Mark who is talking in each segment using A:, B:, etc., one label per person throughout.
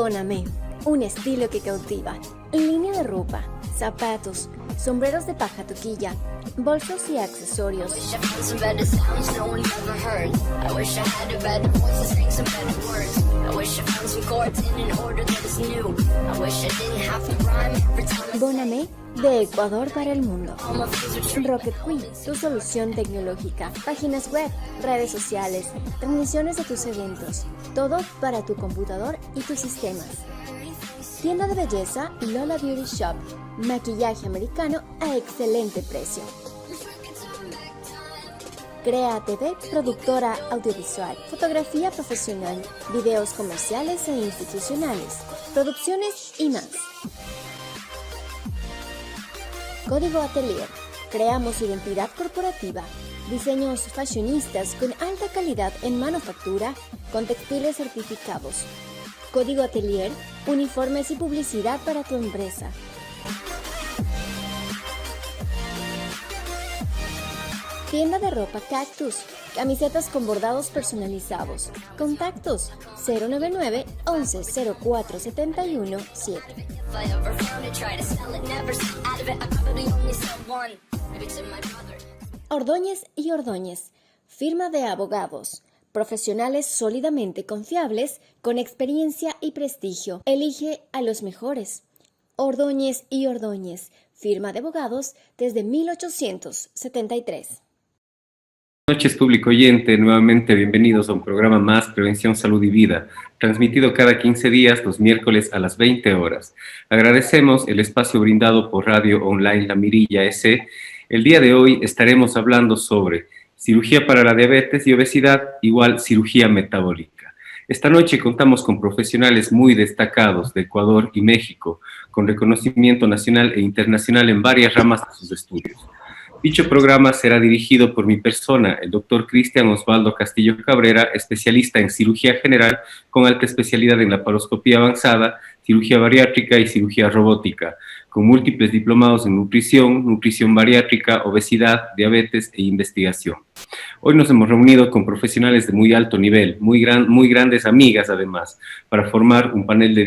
A: Bonamé, un estilo que cautiva. Línea de ropa, zapatos, sombreros de paja toquilla, bolsos y accesorios. Bonamé, de Ecuador para el mundo. Rocket Queen, tu solución tecnológica. Páginas web, redes sociales, transmisiones de tus eventos. Todo para tu computador y tus sistemas. Tienda de belleza Lola Beauty Shop. Maquillaje americano a excelente precio. Crea TV, productora audiovisual, fotografía profesional, videos comerciales e institucionales, producciones y más. Código Atelier. Creamos identidad corporativa. Diseños fashionistas con alta calidad en manufactura, con textiles certificados. Código Atelier, uniformes y publicidad para tu empresa. Tienda de ropa Cactus, camisetas con bordados personalizados. Contactos 099 11 04 71 7. Ordóñez y Ordóñez, firma de abogados. Profesionales sólidamente confiables, con experiencia y prestigio. Elige a los mejores. Ordóñez y Ordóñez, firma de abogados desde 1873.
B: Buenas noches, público oyente. Nuevamente bienvenidos a un programa más, Prevención, Salud y Vida, transmitido cada 15 días, los miércoles a las 20 horas. Agradecemos el espacio brindado por Radio Online La Mirilla S. El día de hoy estaremos hablando sobre cirugía para la diabetes y obesidad igual cirugía metabólica. Esta noche contamos con profesionales muy destacados de Ecuador y México, con reconocimiento nacional e internacional en varias ramas de sus estudios. Dicho programa será dirigido por mi persona, el doctor Cristian Osvaldo Castillo Cabrera, especialista en cirugía general con alta especialidad en laparoscopía avanzada, cirugía bariátrica y cirugía robótica, con múltiples diplomados en nutrición, nutrición bariátrica, obesidad, diabetes e investigación. Hoy nos hemos reunido con profesionales de muy alto nivel, muy grandes amigas además, para formar un panel de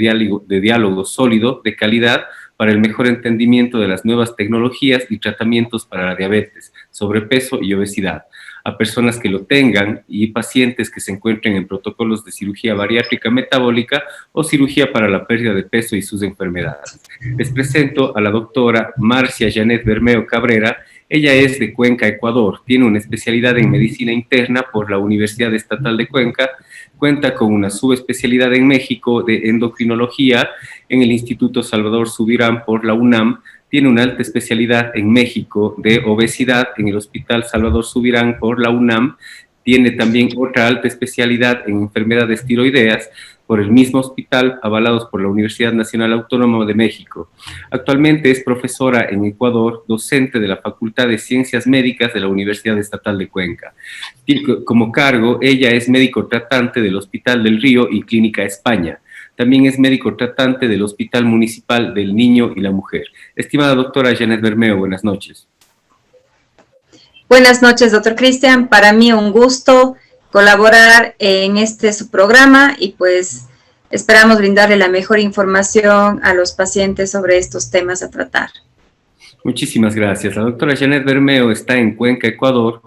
B: diálogo sólido, de calidad, para el mejor entendimiento de las nuevas tecnologías y tratamientos para la diabetes, sobrepeso y obesidad, a personas que lo tengan y pacientes que se encuentren en protocolos de cirugía bariátrica metabólica o cirugía para la pérdida de peso y sus enfermedades. Les presento a la doctora Marcia Janet Bermeo Cabrera. Ella es de Cuenca, Ecuador, tiene una especialidad en medicina interna por la Universidad Estatal de Cuenca, cuenta con una subespecialidad en México de endocrinología en el Instituto Salvador Subirán por la UNAM, tiene una alta especialidad en México de obesidad en el Hospital Salvador Subirán por la UNAM, tiene también otra alta especialidad en enfermedades tiroideas por el mismo hospital, avalados por la Universidad Nacional Autónoma de México. Actualmente es profesora en Ecuador, docente de la Facultad de Ciencias Médicas de la Universidad Estatal de Cuenca. Como cargo, ella es médico tratante del Hospital del Río y Clínica España. También es médico tratante del Hospital Municipal del Niño y la Mujer. Estimada doctora Janet Bermeo, buenas noches.
C: Buenas noches, doctor Cristian. Para mí un gusto colaborar en su programa y pues esperamos brindarle la mejor información a los pacientes sobre estos temas a tratar.
B: Muchísimas gracias. La doctora Janet Bermeo está en Cuenca, Ecuador.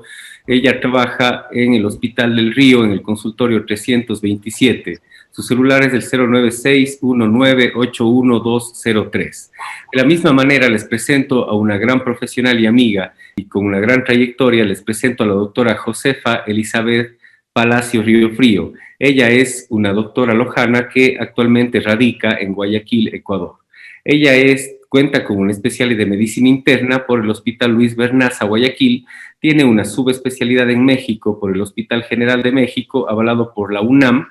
B: Ella trabaja en el Hospital del Río, en el consultorio 327. Su celular es el 096-1981-203. De la misma manera, les presento a una gran profesional y amiga, y con una gran trayectoria, les presento a la doctora Josefa Elizabeth Palacio Río Frío. Ella es una doctora lojana que actualmente radica en Guayaquil, Ecuador. Ella cuenta con una especialidad de medicina interna por el Hospital Luis Bernaza, Guayaquil, tiene una subespecialidad en México por el Hospital General de México, avalado por la UNAM,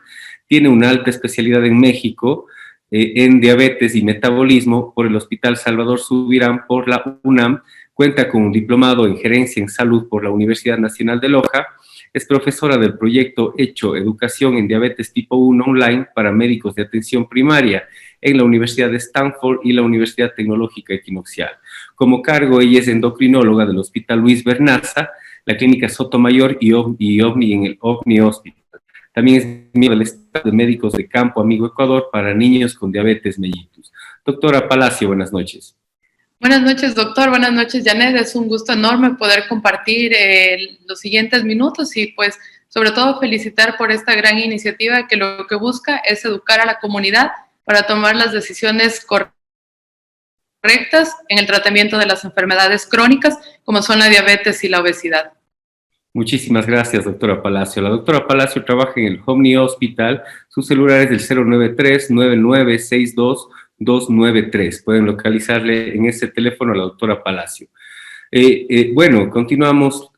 B: tiene una alta especialidad en México en diabetes y metabolismo por el Hospital Salvador Subirán por la UNAM, cuenta con un diplomado en gerencia en salud por la Universidad Nacional de Loja, es profesora del proyecto Hecho Educación en Diabetes Tipo 1 Online para médicos de atención primaria en la Universidad de Stanford y la Universidad Tecnológica Equinoccial. Como cargo, ella es endocrinóloga del Hospital Luis Bernaza, la Clínica Sotomayor y OVNI en el OVNI Hospital. También es miembro del staff de médicos de campo Amigo Ecuador para niños con diabetes mellitus. Doctora Palacio, buenas noches.
D: Buenas noches, doctor. Buenas noches, Janet. Es un gusto enorme poder compartir los siguientes minutos y, pues, sobre todo felicitar por esta gran iniciativa que lo que busca es educar a la comunidad para tomar las decisiones correctas en el tratamiento de las enfermedades crónicas, como son la diabetes y la obesidad.
B: Muchísimas gracias, doctora Palacio. La doctora Palacio trabaja en el Homni Hospital. Su celular es del 093-9962-293. Pueden localizarle en ese teléfono a la doctora Palacio. Bueno, continuamos.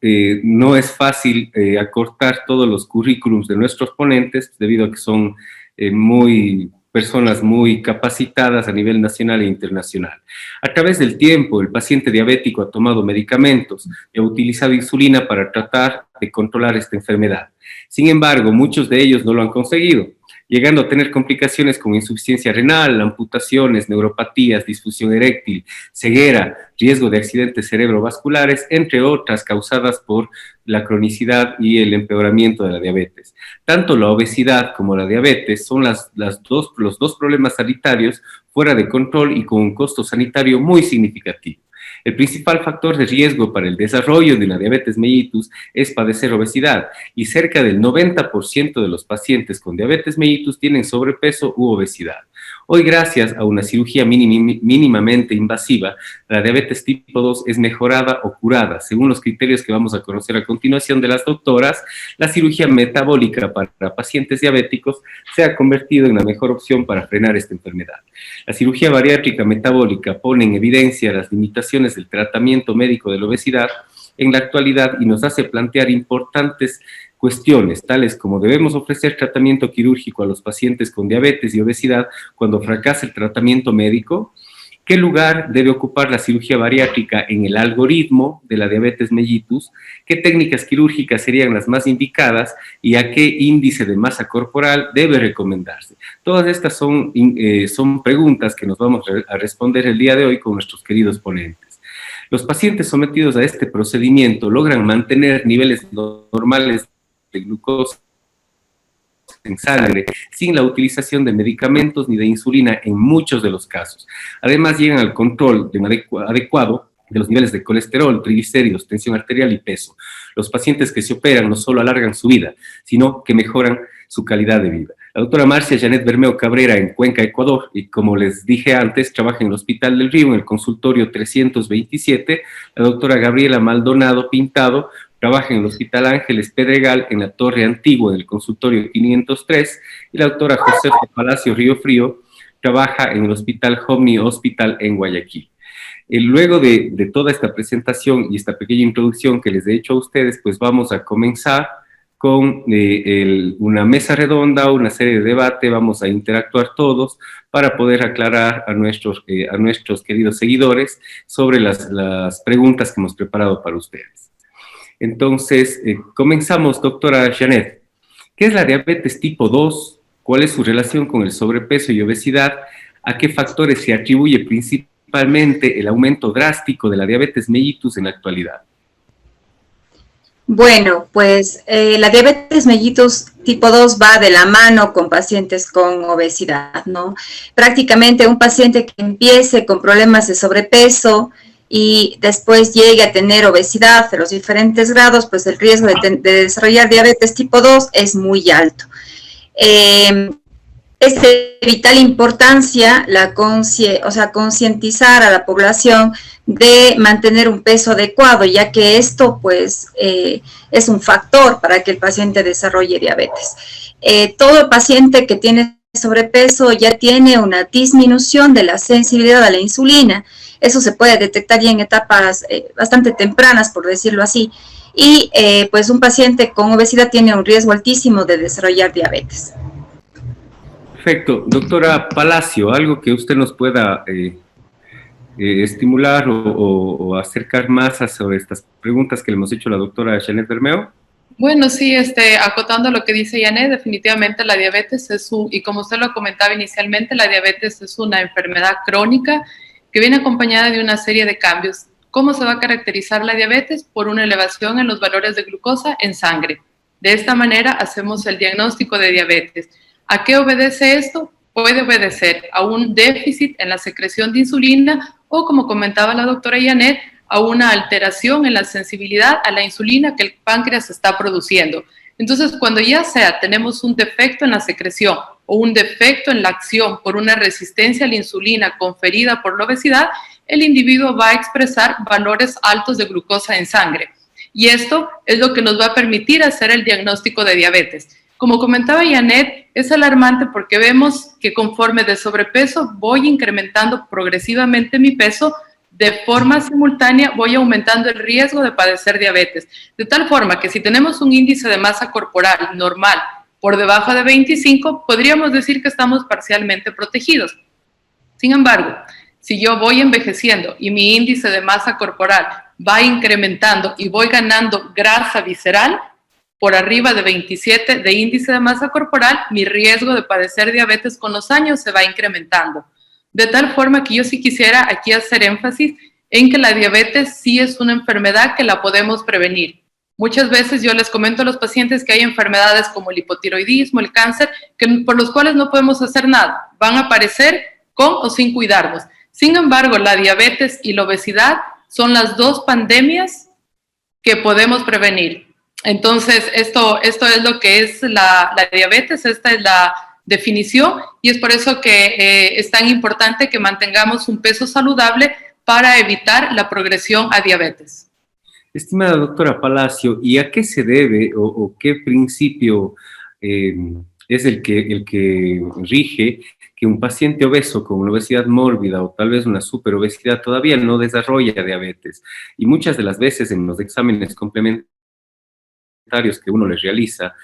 B: No es fácil acortar todos los currículums de nuestros ponentes, debido a que son personas muy capacitadas a nivel nacional e internacional. A través del tiempo, el paciente diabético ha tomado medicamentos y ha utilizado insulina para tratar de controlar esta enfermedad. Sin embargo, muchos de ellos no lo han conseguido, llegando a tener complicaciones como insuficiencia renal, amputaciones, neuropatías, disfunción eréctil, ceguera, riesgo de accidentes cerebrovasculares, entre otras causadas por la cronicidad y el empeoramiento de la diabetes. Tanto la obesidad como la diabetes son los dos problemas sanitarios fuera de control y con un costo sanitario muy significativo. El principal factor de riesgo para el desarrollo de una diabetes mellitus es padecer obesidad, y cerca del 90% de los pacientes con diabetes mellitus tienen sobrepeso u obesidad. Hoy, gracias a una cirugía mínimamente invasiva, la diabetes tipo 2 es mejorada o curada, según los criterios que vamos a conocer a continuación de las doctoras. La cirugía metabólica para pacientes diabéticos se ha convertido en la mejor opción para frenar esta enfermedad. La cirugía bariátrica metabólica pone en evidencia las limitaciones del tratamiento médico de la obesidad en la actualidad y nos hace plantear importantes cuestiones, tales como: debemos ofrecer tratamiento quirúrgico a los pacientes con diabetes y obesidad cuando fracasa el tratamiento médico. ¿Qué lugar debe ocupar la cirugía bariátrica en el algoritmo de la diabetes mellitus? ¿Qué técnicas quirúrgicas serían las más indicadas y a qué índice de masa corporal debe recomendarse? Todas estas son preguntas que nos vamos a responder el día de hoy con nuestros queridos ponentes. Los pacientes sometidos a este procedimiento logran mantener niveles normales de glucosa en sangre sin la utilización de medicamentos ni de insulina en muchos de los casos. Además, llegan al control adecuado de los niveles de colesterol, triglicéridos, tensión arterial y peso. Los pacientes que se operan no solo alargan su vida, sino que mejoran su calidad de vida. La doctora Marcia Janet Bermeo Cabrera, en Cuenca, Ecuador, y como les dije antes, trabaja en el Hospital del Río, en el consultorio 327. La doctora Gabriela Maldonado Pintado trabaja en el Hospital Ángeles Pedregal, en la Torre Antigua, en el consultorio 503. Y la doctora Josefa Palacio Río Frío trabaja en el Hospital Homni Hospital en Guayaquil. Luego de toda esta presentación y esta pequeña introducción que les he hecho a ustedes, pues vamos a comenzar con una mesa redonda, una serie de debate. Vamos a interactuar todos para poder aclarar a nuestros queridos seguidores sobre las preguntas que hemos preparado para ustedes. Entonces, comenzamos, doctora Janet. ¿Qué es la diabetes tipo 2? ¿Cuál es su relación con el sobrepeso y obesidad? ¿A qué factores se atribuye principalmente el aumento drástico de la diabetes mellitus en la actualidad?
C: Bueno, pues la diabetes mellitus tipo 2 va de la mano con pacientes con obesidad, ¿no? Prácticamente un paciente que empiece con problemas de sobrepeso y después llegue a tener obesidad de los diferentes grados, pues el riesgo de desarrollar diabetes tipo 2 es muy alto. Es de vital importancia concientizar a la población de mantener un peso adecuado, ya que esto pues es un factor para que el paciente desarrolle diabetes. Todo paciente que tiene sobrepeso ya tiene una disminución de la sensibilidad a la insulina. Eso se puede detectar ya en etapas bastante tempranas, por decirlo así. Y pues un paciente con obesidad tiene un riesgo altísimo de desarrollar diabetes.
B: Perfecto. Doctora Palacio, ¿algo que usted nos pueda estimular o acercar más sobre estas preguntas que le hemos hecho a la doctora Janet Bermeo?
D: Bueno, sí, acotando lo que dice Janet, definitivamente la diabetes y como usted lo comentaba inicialmente, la diabetes es una enfermedad crónica que viene acompañada de una serie de cambios. ¿Cómo se va a caracterizar la diabetes? Por una elevación en los valores de glucosa en sangre. De esta manera hacemos el diagnóstico de diabetes. ¿A qué obedece esto? Puede obedecer a un déficit en la secreción de insulina o, como comentaba la doctora Janet, a una alteración en la sensibilidad a la insulina que el páncreas está produciendo. Entonces, cuando ya sea tenemos un defecto en la secreción o un defecto en la acción por una resistencia a la insulina conferida por la obesidad, el individuo va a expresar valores altos de glucosa en sangre. Y esto es lo que nos va a permitir hacer el diagnóstico de diabetes. Como comentaba Janet, es alarmante porque vemos que conforme de sobrepeso voy incrementando progresivamente mi peso, de forma simultánea voy aumentando el riesgo de padecer diabetes. De tal forma que si tenemos un índice de masa corporal normal por debajo de 25, podríamos decir que estamos parcialmente protegidos. Sin embargo, si yo voy envejeciendo y mi índice de masa corporal va incrementando y voy ganando grasa visceral, por arriba de 27 de índice de masa corporal, mi riesgo de padecer diabetes con los años se va incrementando. De tal forma que yo sí quisiera aquí hacer énfasis en que la diabetes sí es una enfermedad que la podemos prevenir. Muchas veces yo les comento a los pacientes que hay enfermedades como el hipotiroidismo, el cáncer, por los cuales no podemos hacer nada. Van a aparecer con o sin cuidarnos. Sin embargo, la diabetes y la obesidad son las dos pandemias que podemos prevenir. Entonces, esto es lo que es la diabetes, esta es la definición, y es por eso que es tan importante que mantengamos un peso saludable para evitar la progresión a diabetes.
B: Estimada doctora Palacio, ¿y a qué se debe o qué principio es el que rige que un paciente obeso con una obesidad mórbida o tal vez una superobesidad todavía no desarrolla diabetes? Y muchas de las veces en los exámenes complementarios que uno les realiza,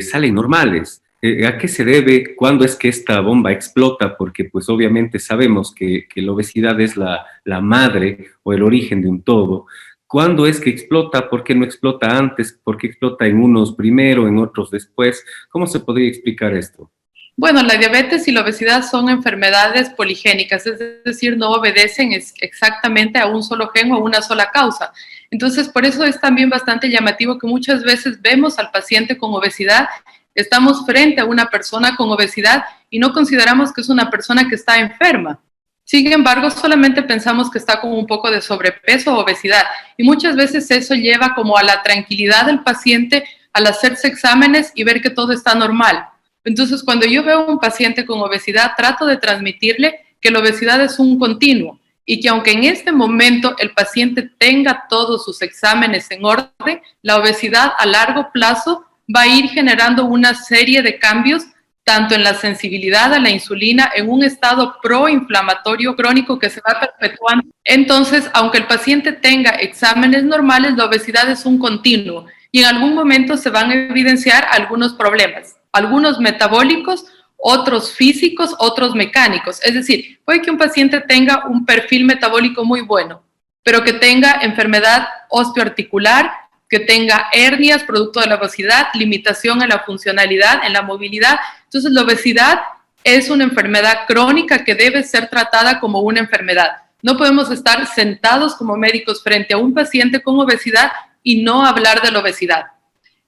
B: salen normales. ¿A qué se debe? ¿Cuándo es que esta bomba explota? Porque pues obviamente sabemos que la obesidad es la madre o el origen de un todo. ¿Cuándo es que explota? ¿Por qué no explota antes? ¿Por qué explota en unos primero, en otros después? ¿Cómo se podría explicar esto?
D: Bueno, la diabetes y la obesidad son enfermedades poligénicas, es decir, no obedecen exactamente a un solo gen o a una sola causa. Entonces, por eso es también bastante llamativo que muchas veces vemos al paciente con obesidad, estamos frente a una persona con obesidad y no consideramos que es una persona que está enferma. Sin embargo, solamente pensamos que está con un poco de sobrepeso o obesidad y muchas veces eso lleva como a la tranquilidad del paciente al hacerse exámenes y ver que todo está normal. Entonces, cuando yo veo a un paciente con obesidad, trato de transmitirle que la obesidad es un continuo y que aunque en este momento el paciente tenga todos sus exámenes en orden, la obesidad a largo plazo va a ir generando una serie de cambios tanto en la sensibilidad a la insulina, en un estado proinflamatorio crónico que se va perpetuando. Entonces, aunque el paciente tenga exámenes normales, la obesidad es un continuo y en algún momento se van a evidenciar algunos problemas, algunos metabólicos, otros físicos, otros mecánicos. Es decir, puede que un paciente tenga un perfil metabólico muy bueno, pero que tenga enfermedad osteoarticular, que tenga hernias producto de la obesidad, limitación en la funcionalidad, en la movilidad. Entonces, la obesidad es una enfermedad crónica que debe ser tratada como una enfermedad. No podemos estar sentados como médicos frente a un paciente con obesidad y no hablar de la obesidad.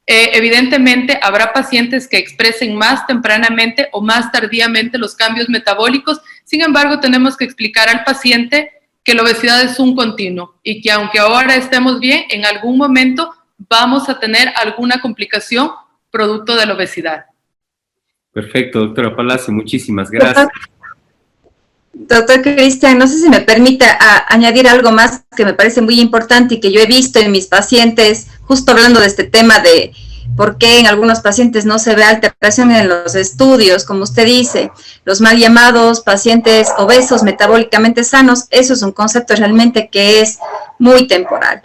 D: Evidentemente, habrá pacientes que expresen más tempranamente o más tardíamente los cambios metabólicos. Sin embargo, tenemos que explicar al paciente que la obesidad es un continuo y que aunque ahora estemos bien, en algún momento vamos a tener alguna complicación producto de la obesidad.
B: Perfecto, doctora Palacio, muchísimas gracias.
C: Doctor Cristian, no sé si me permite añadir algo más que me parece muy importante y que yo he visto en mis pacientes, justo hablando de este tema de por qué en algunos pacientes no se ve alteración en los estudios, como usted dice, los mal llamados pacientes obesos metabólicamente sanos. Eso es un concepto realmente que es muy temporal.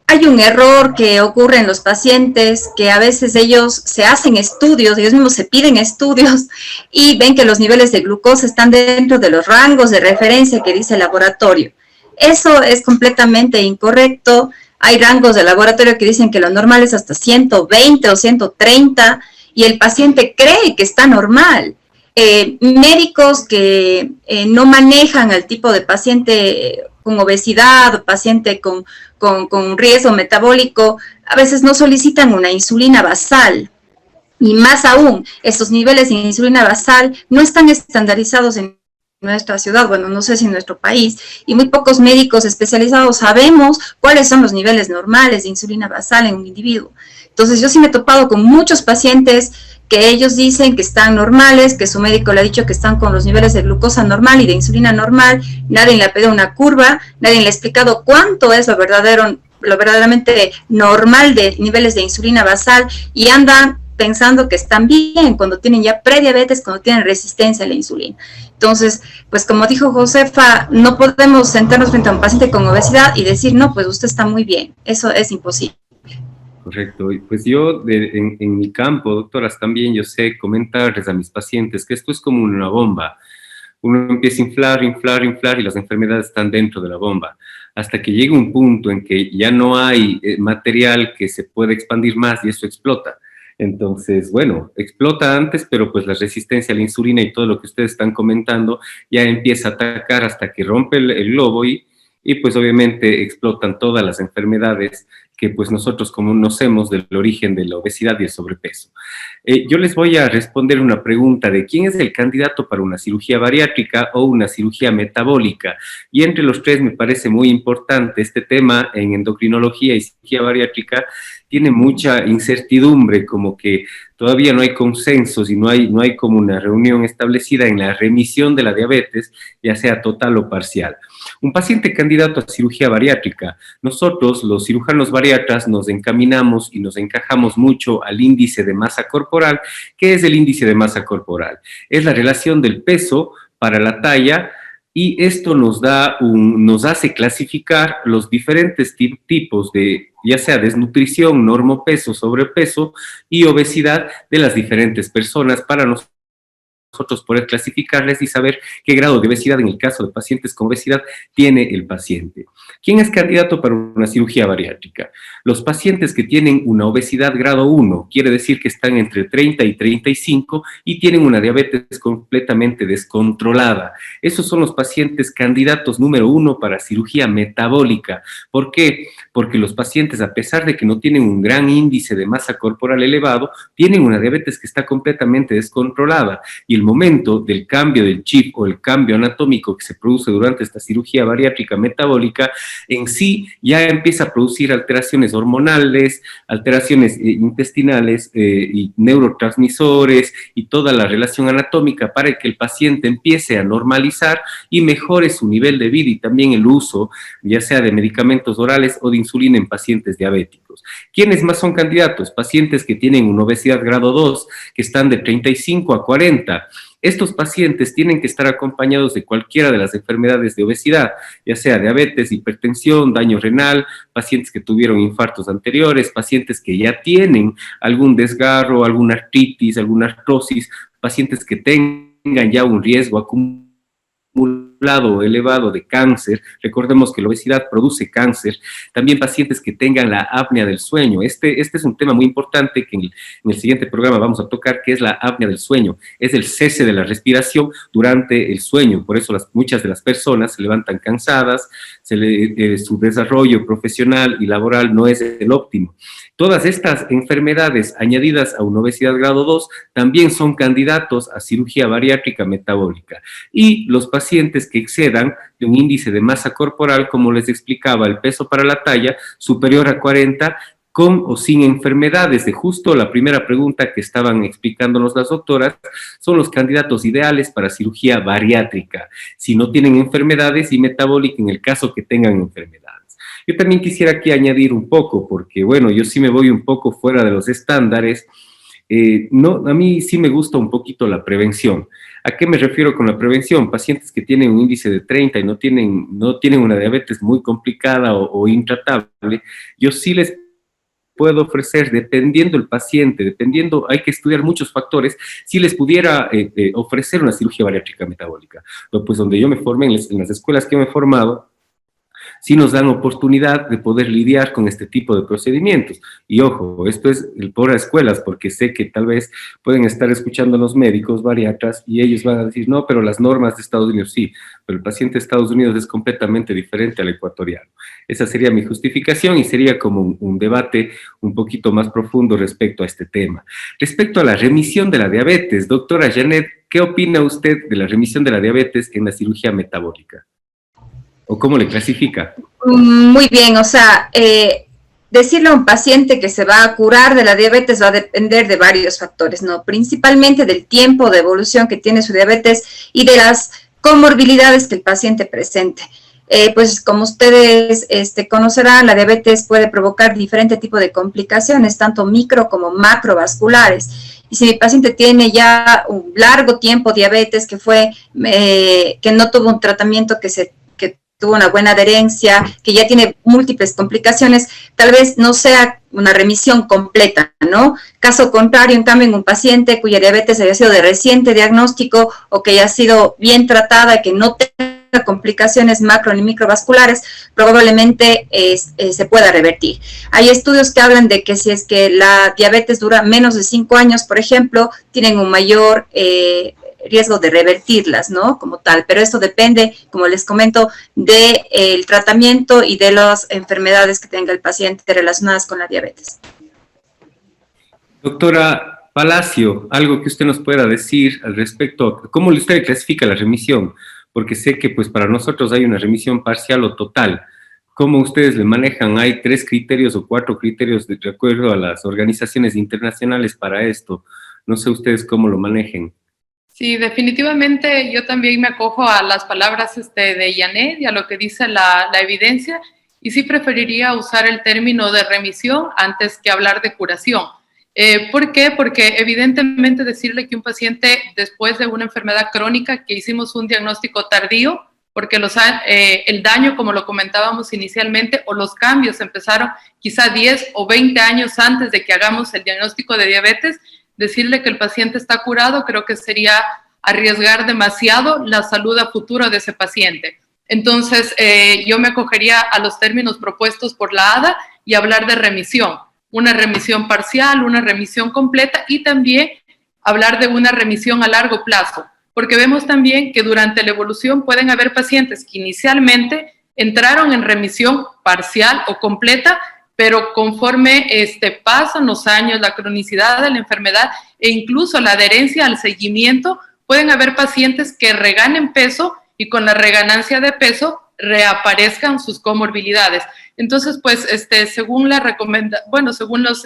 C: Hay un error que ocurre en los pacientes, que a veces ellos se hacen estudios, ellos mismos se piden estudios y ven que los niveles de glucosa están dentro de los rangos de referencia que dice el laboratorio. Eso es completamente incorrecto. Hay rangos de laboratorio que dicen que lo normal es hasta 120 o 130 y el paciente cree que está normal. Médicos que no manejan al tipo de paciente con obesidad o paciente con riesgo metabólico, a veces no solicitan una insulina basal. Y más aún, estos niveles de insulina basal no están estandarizados en nuestra ciudad, bueno, no sé si en nuestro país, y muy pocos médicos especializados sabemos cuáles son los niveles normales de insulina basal en un individuo. Entonces, yo sí me he topado con muchos pacientes que ellos dicen que están normales, que su médico le ha dicho que están con los niveles de glucosa normal y de insulina normal, nadie le ha pedido una curva, nadie le ha explicado cuánto es lo verdaderamente normal de niveles de insulina basal, y andan pensando que están bien cuando tienen ya prediabetes, cuando tienen resistencia a la insulina. Entonces, pues como dijo Josefa, no podemos sentarnos frente a un paciente con obesidad y decir, no, pues usted está muy bien. Eso es imposible.
B: Correcto. Y pues yo en mi campo, doctoras, también yo sé comentarles a mis pacientes que esto es como una bomba. Uno empieza a inflar, inflar, inflar y las enfermedades están dentro de la bomba, hasta que llega un punto en que ya no hay material que se pueda expandir más y eso explota. Entonces, bueno, explota antes, pero pues la resistencia a la insulina y todo lo que ustedes están comentando ya empieza a atacar hasta que rompe el globo y pues obviamente explotan todas las enfermedades que pues nosotros conocemos del origen de la obesidad y el sobrepeso. Yo les voy a responder una pregunta de quién es el candidato para una cirugía bariátrica o una cirugía metabólica. Y entre los tres me parece muy importante este tema en endocrinología y cirugía bariátrica. Tiene mucha incertidumbre, como que todavía no hay consensos y no hay como una reunión establecida en la remisión de la diabetes, ya sea total o parcial. Un paciente candidato a cirugía bariátrica, nosotros los cirujanos bariatras nos encaminamos y nos encajamos mucho al índice de masa corporal. ¿Qué es el índice de masa corporal? Es la relación del peso para la talla, y esto nos hace clasificar los diferentes tipos de, ya sea desnutrición, normopeso, sobrepeso y obesidad de las diferentes personas para nosotros poder clasificarles y saber qué grado de obesidad, en el caso de pacientes con obesidad, tiene el paciente. ¿Quién es candidato para una cirugía bariátrica? Los pacientes que tienen una obesidad grado 1, quiere decir que están entre 30 y 35 y tienen una diabetes completamente descontrolada. Esos son los pacientes candidatos número 1 para cirugía metabólica. ¿Por qué? Porque los pacientes, a pesar de que no tienen un gran índice de masa corporal elevado, tienen una diabetes que está completamente descontrolada, y el momento del cambio del chip o el cambio anatómico que se produce durante esta cirugía bariátrica metabólica en sí ya empieza a producir alteraciones hormonales, alteraciones intestinales y neurotransmisores y toda la relación anatómica para que el paciente empiece a normalizar y mejore su nivel de vida, y también el uso ya sea de medicamentos orales o de insulina en pacientes diabéticos. ¿Quiénes más son candidatos? Pacientes que tienen una obesidad grado 2, que están de 35 a 40. Estos pacientes tienen que estar acompañados de cualquiera de las enfermedades de obesidad, ya sea diabetes, hipertensión, daño renal, pacientes que tuvieron infartos anteriores, pacientes que ya tienen algún desgarro, alguna artritis, alguna artrosis, pacientes que tengan ya un riesgo acumulado elevado de cáncer. Recordemos que la obesidad produce cáncer. También pacientes que tengan la apnea del sueño. Este es un tema muy importante que en el siguiente programa vamos a tocar, que es la apnea del sueño. Es el cese de la respiración durante el sueño. Por eso muchas de las personas se levantan cansadas, su desarrollo profesional y laboral no es el óptimo. Todas estas enfermedades añadidas a una obesidad grado 2 también son candidatos a cirugía bariátrica metabólica. Y los pacientes que excedan de un índice de masa corporal, como les explicaba, el peso para la talla superior a 40, con o sin enfermedades. De justo la primera pregunta que estaban explicándonos las doctoras, son los candidatos ideales para cirugía bariátrica, si no tienen enfermedades, y metabólica en el caso que tengan enfermedades. Yo también quisiera aquí añadir un poco, porque bueno, yo sí me voy un poco fuera de los estándares. A mí sí me gusta un poquito la prevención. ¿A qué me refiero con la prevención? Pacientes que tienen un índice de 30 y no tienen una diabetes muy complicada o intratable, yo sí les puedo ofrecer, dependiendo el paciente, hay que estudiar muchos factores, si les pudiera ofrecer una cirugía bariátrica metabólica. Pues donde yo me formé, en las escuelas que me he formado, sí nos dan oportunidad de poder lidiar con este tipo de procedimientos. Y ojo, esto es por escuelas, porque sé que tal vez pueden estar escuchando a los médicos, bariatras, y ellos van a decir, no, pero las normas de Estados Unidos sí, pero el paciente de Estados Unidos es completamente diferente al ecuatoriano. Esa sería mi justificación y sería como un debate un poquito más profundo respecto a este tema. Respecto a la remisión de la diabetes, doctora Janet, ¿qué opina usted de la remisión de la diabetes en la cirugía metabólica? ¿O cómo le clasifica?
C: Muy bien, o sea, decirle a un paciente que se va a curar de la diabetes va a depender de varios factores, ¿no? Principalmente del tiempo de evolución que tiene su diabetes y de las comorbilidades que el paciente presente. Pues como ustedes conocerán, la diabetes puede provocar diferente tipo de complicaciones, tanto micro como macrovasculares. Y si mi paciente tiene ya un largo tiempo diabetes, que no tuvo un tratamiento que tuvo una buena adherencia, que ya tiene múltiples complicaciones, tal vez no sea una remisión completa, ¿no? Caso contrario, en cambio, en un paciente cuya diabetes haya sido de reciente diagnóstico o que haya sido bien tratada, que no tenga complicaciones macro ni microvasculares, probablemente se pueda revertir. Hay estudios que hablan de que si es que la diabetes dura menos de 5 años, por ejemplo, tienen un mayor riesgo de revertirlas, ¿no? Como tal, pero esto depende, como les comento, del tratamiento y de las enfermedades que tenga el paciente relacionadas con la diabetes.
B: Doctora Palacio, algo que usted nos pueda decir al respecto, ¿cómo usted clasifica la remisión? Porque sé que pues para nosotros hay una remisión parcial o total. ¿Cómo ustedes le manejan? ¿Hay 3 criterios o 4 criterios de acuerdo a las organizaciones internacionales para esto? No sé ustedes cómo lo manejen.
D: Sí, definitivamente yo también me acojo a las palabras de Janet y a lo que dice la evidencia, y sí preferiría usar el término de remisión antes que hablar de curación. ¿Por qué? Porque evidentemente decirle que un paciente después de una enfermedad crónica que hicimos un diagnóstico tardío, porque el daño, como lo comentábamos inicialmente, o los cambios empezaron quizá 10 o 20 años antes de que hagamos el diagnóstico de diabetes, decirle que el paciente está curado, creo que sería arriesgar demasiado la salud a futuro de ese paciente. Entonces, yo me acogería a los términos propuestos por la ADA y hablar de remisión. Una remisión parcial, una remisión completa y también hablar de una remisión a largo plazo. Porque vemos también que durante la evolución pueden haber pacientes que inicialmente entraron en remisión parcial o completa, pero conforme pasan los años, la cronicidad de la enfermedad e incluso la adherencia al seguimiento, pueden haber pacientes que reganen peso y con la reganancia de peso reaparezcan sus comorbilidades. Entonces, pues, según los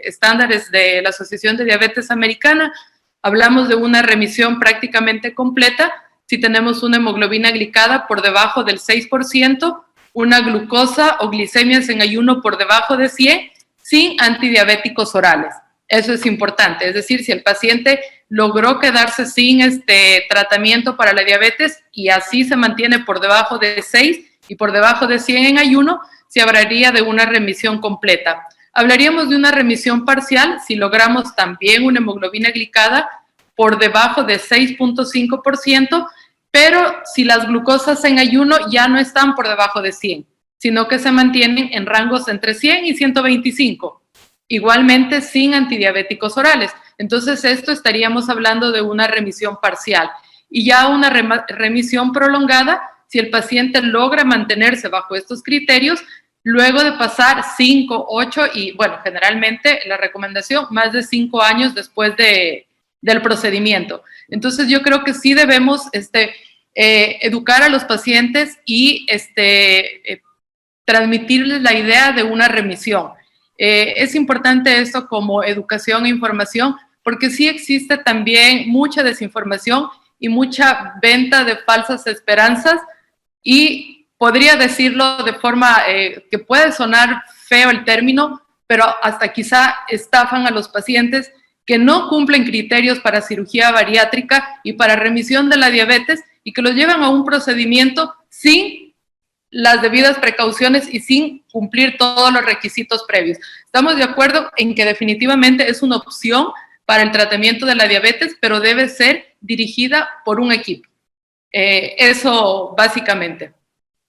D: estándares de la Asociación de Diabetes Americana, hablamos de una remisión prácticamente completa si tenemos una hemoglobina glicada por debajo del 6%, una glucosa o glicemias en ayuno por debajo de 100, sin antidiabéticos orales. Eso es importante, es decir, si el paciente logró quedarse sin tratamiento para la diabetes y así se mantiene por debajo de 6 y por debajo de 100 en ayuno, se hablaría de una remisión completa. Hablaríamos de una remisión parcial si logramos también una hemoglobina glicada por debajo de 6.5%, pero si las glucosas en ayuno ya no están por debajo de 100, sino que se mantienen en rangos entre 100 y 125, igualmente sin antidiabéticos orales. Entonces, esto estaríamos hablando de una remisión parcial. Y ya una remisión prolongada, si el paciente logra mantenerse bajo estos criterios, luego de pasar 5, 8 y, bueno, generalmente la recomendación, más de 5 años después del procedimiento. Entonces, yo creo que sí debemos educar a los pacientes y transmitirles la idea de una remisión. Es importante esto como educación e información, porque sí existe también mucha desinformación y mucha venta de falsas esperanzas, y podría decirlo de forma que puede sonar feo el término, pero hasta quizá estafan a los pacientes que no cumplen criterios para cirugía bariátrica y para remisión de la diabetes y que los llevan a un procedimiento sin las debidas precauciones y sin cumplir todos los requisitos previos. Estamos de acuerdo en que definitivamente es una opción para el tratamiento de la diabetes, pero debe ser dirigida por un equipo. Eso básicamente.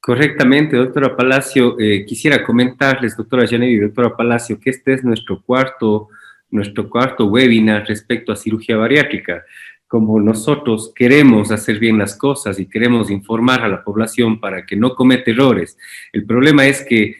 B: Correctamente, doctora Palacio. Quisiera comentarles, doctora Janet y doctora Palacio, que este es nuestro cuarto webinar respecto a cirugía bariátrica. Como nosotros queremos hacer bien las cosas y queremos informar a la población para que no cometa errores, el problema es que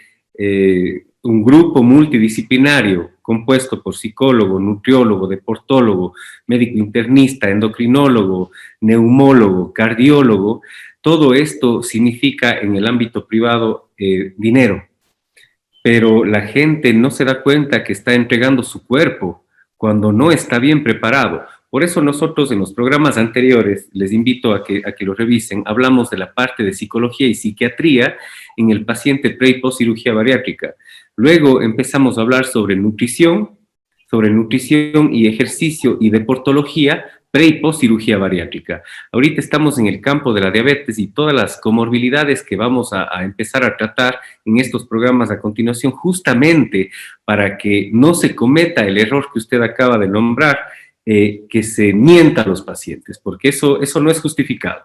B: un grupo multidisciplinario compuesto por psicólogo, nutriólogo, deportólogo, médico internista, endocrinólogo, neumólogo, cardiólogo, todo esto significa en el ámbito privado dinero, pero la gente no se da cuenta que está entregando su cuerpo cuando no está bien preparado. Por eso nosotros en los programas anteriores, les invito a que lo revisen, hablamos de la parte de psicología y psiquiatría en el paciente pre y post cirugía bariátrica. Luego empezamos a hablar sobre nutrición y ejercicio y deportología pre y post cirugía bariátrica. Ahorita estamos en el campo de la diabetes y todas las comorbilidades que vamos a empezar a tratar en estos programas a continuación, justamente para que no se cometa el error que usted acaba de nombrar, que se mienta a los pacientes, porque eso no es justificado.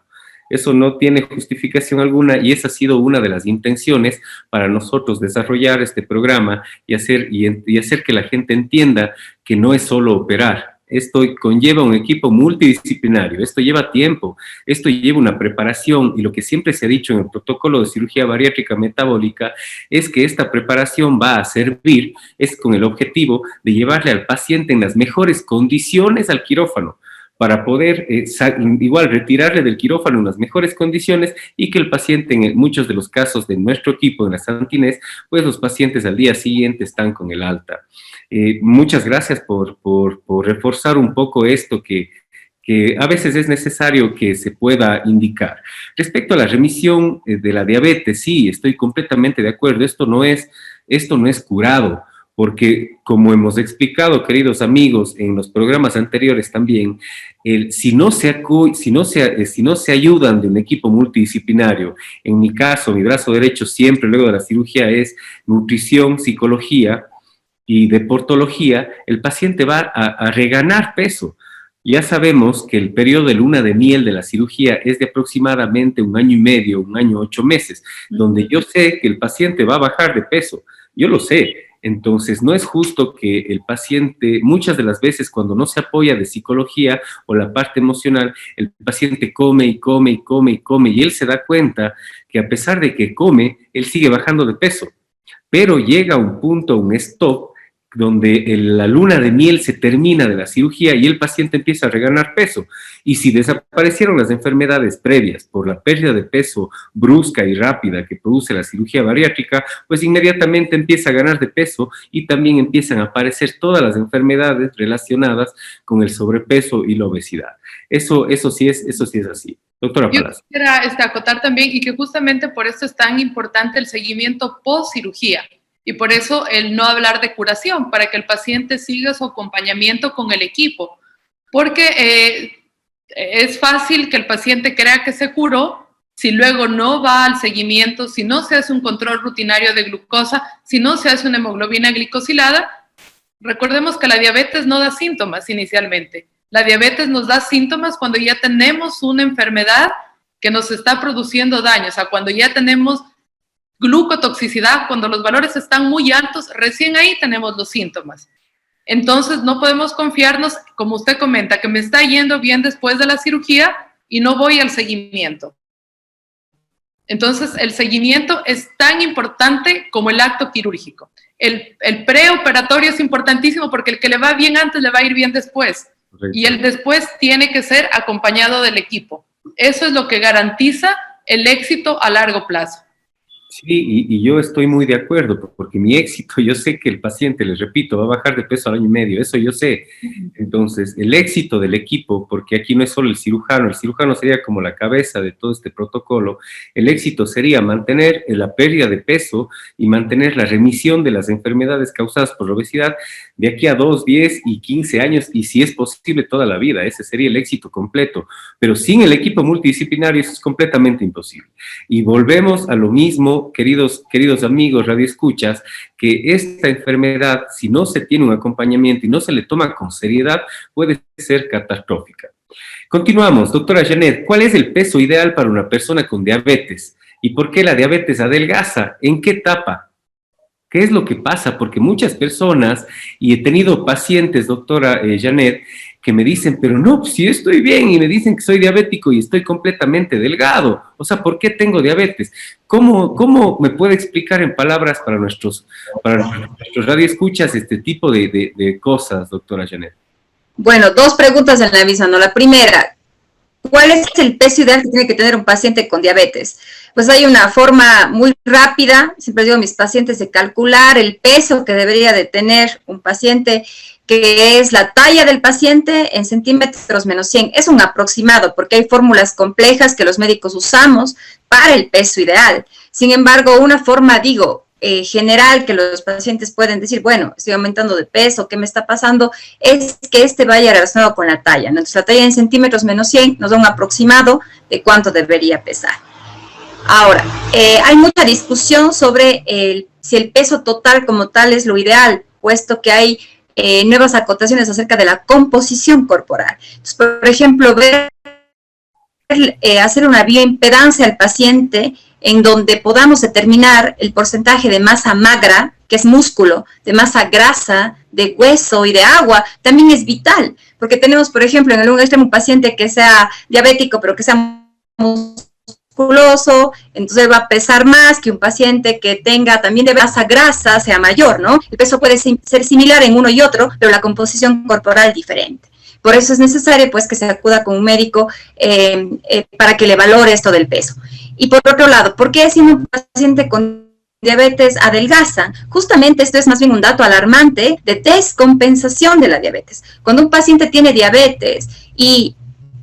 B: Eso no tiene justificación alguna y esa ha sido una de las intenciones para nosotros desarrollar este programa y hacer que la gente entienda que no es solo operar. Esto conlleva un equipo multidisciplinario, esto lleva tiempo, esto lleva una preparación y lo que siempre se ha dicho en el protocolo de cirugía bariátrica metabólica es que esta preparación va a servir, es con el objetivo de llevarle al paciente en las mejores condiciones al quirófano, para poder igual retirarle del quirófano en las mejores condiciones y que el paciente, en muchos de los casos de nuestro equipo en la Santinés, pues los pacientes al día siguiente están con el alta. Muchas gracias por reforzar un poco esto que a veces es necesario que se pueda indicar. Respecto a la remisión de la diabetes, sí, estoy completamente de acuerdo, esto no es curado, porque como hemos explicado, queridos amigos, en los programas anteriores también, si no se ayudan de un equipo multidisciplinario, en mi caso, mi brazo derecho siempre luego de la cirugía es nutrición, psicología y deportología, el paciente va a reganar peso. Ya sabemos que el periodo de luna de miel de la cirugía es de aproximadamente 1 año y medio, 1 año 8 meses, donde yo sé que el paciente va a bajar de peso, yo lo sé. Entonces, no es justo que el paciente, muchas de las veces cuando no se apoya de psicología o la parte emocional, el paciente come y come y come y come y él se da cuenta que a pesar de que come, él sigue bajando de peso. Pero llega un punto, un stop, donde la luna de miel se termina de la cirugía y el paciente empieza a reganar peso. Y si desaparecieron las enfermedades previas por la pérdida de peso brusca y rápida que produce la cirugía bariátrica, pues inmediatamente empieza a ganar de peso y también empiezan a aparecer todas las enfermedades relacionadas con el sobrepeso y la obesidad. Eso sí es así. Doctora Palacio.
D: Yo quisiera acotar también y que justamente por eso es tan importante el seguimiento post cirugía. Y por eso el no hablar de curación, para que el paciente siga su acompañamiento con el equipo. Porque es fácil que el paciente crea que se curó si luego no va al seguimiento, si no se hace un control rutinario de glucosa, si no se hace una hemoglobina glicosilada. Recordemos que la diabetes no da síntomas inicialmente. La diabetes nos da síntomas cuando ya tenemos una enfermedad que nos está produciendo daño, o sea, cuando ya tenemos glucotoxicidad, cuando los valores están muy altos, recién ahí tenemos los síntomas. Entonces no podemos confiarnos, como usted comenta, que me está yendo bien después de la cirugía y no voy al seguimiento. Entonces el seguimiento es tan importante como el acto quirúrgico. El preoperatorio es importantísimo porque el que le va bien antes le va a ir bien después. Correcto. Y el después tiene que ser acompañado del equipo. Eso es lo que garantiza el éxito a largo plazo.
B: Sí, y yo estoy muy de acuerdo, porque mi éxito, yo sé que el paciente, les repito, va a bajar de peso al 1 año y medio, eso yo sé. Entonces, el éxito del equipo, porque aquí no es solo el cirujano sería como la cabeza de todo este protocolo, el éxito sería mantener la pérdida de peso y mantener la remisión de las enfermedades causadas por la obesidad de aquí a 2, 10 y 15 años, y si es posible toda la vida, ese sería el éxito completo. Pero sin el equipo multidisciplinario eso es completamente imposible. Y volvemos a lo mismo, queridos amigos radioescuchas, que esta enfermedad, si no se tiene un acompañamiento y no se le toma con seriedad, puede ser catastrófica. Continuamos, doctora Janet, ¿cuál es el peso ideal para una persona con diabetes? ¿Y por qué la diabetes adelgaza? ¿En qué etapa? ¿Qué es lo que pasa? Porque muchas personas, y he tenido pacientes, doctora Janet, que me dicen, pero no, pues, si yo estoy bien, y me dicen que soy diabético y estoy completamente delgado. O sea, ¿por qué tengo diabetes? ¿Cómo me puede explicar en palabras para nuestros radioescuchas este tipo de cosas, doctora Janet?
C: Bueno, dos preguntas en la misma, ¿no? La primera, ¿cuál es el peso ideal que tiene que tener un paciente con diabetes? Pues hay una forma muy rápida, siempre digo a mis pacientes, de calcular el peso que debería de tener un paciente, que es la talla del paciente en centímetros menos 100. Es un aproximado, porque hay fórmulas complejas que los médicos usamos para el peso ideal. Sin embargo, una forma, general, que los pacientes pueden decir, bueno, estoy aumentando de peso, ¿qué me está pasando? Es que vaya relacionado con la talla, ¿no? Entonces, la talla en centímetros menos 100 nos da un aproximado de cuánto debería pesar. Ahora, hay mucha discusión sobre si el peso total como tal es lo ideal, puesto que hay nuevas acotaciones acerca de la composición corporal. Entonces, por ejemplo, hacer una bioimpedancia al paciente en donde podamos determinar el porcentaje de masa magra, que es músculo, de masa grasa, de hueso y de agua, también es vital, porque tenemos, por ejemplo, en un extremo un paciente que sea diabético, pero que sea musculoso, entonces va a pesar más que un paciente que tenga también de masa grasa, sea mayor, ¿no? El peso puede ser similar en uno y otro, pero la composición corporal diferente. Por eso es necesario, pues, que se acuda con un médico para que le valore esto del peso. Y por otro lado, ¿por qué si un paciente con diabetes adelgaza? Justamente esto es más bien un dato alarmante de descompensación de la diabetes. Cuando un paciente tiene diabetes y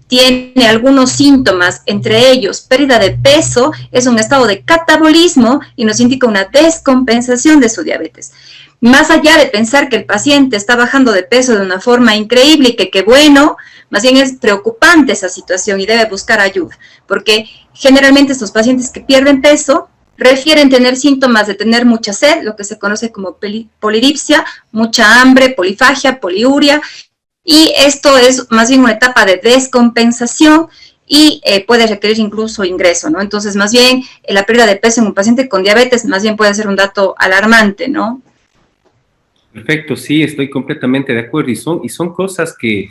C: tiene algunos síntomas, entre ellos pérdida de peso, es un estado de catabolismo y nos indica una descompensación de su diabetes. Más allá de pensar que el paciente está bajando de peso de una forma increíble y que qué bueno, más bien es preocupante esa situación y debe buscar ayuda, porque generalmente estos pacientes que pierden peso refieren tener síntomas de tener mucha sed, lo que se conoce como polidipsia, mucha hambre, polifagia, poliuria, y esto es más bien una etapa de descompensación y puede requerir incluso ingreso, ¿no? Entonces, más bien, la pérdida de peso en un paciente con diabetes más bien puede ser un dato alarmante, ¿no?
B: Perfecto, sí, estoy completamente de acuerdo y son cosas que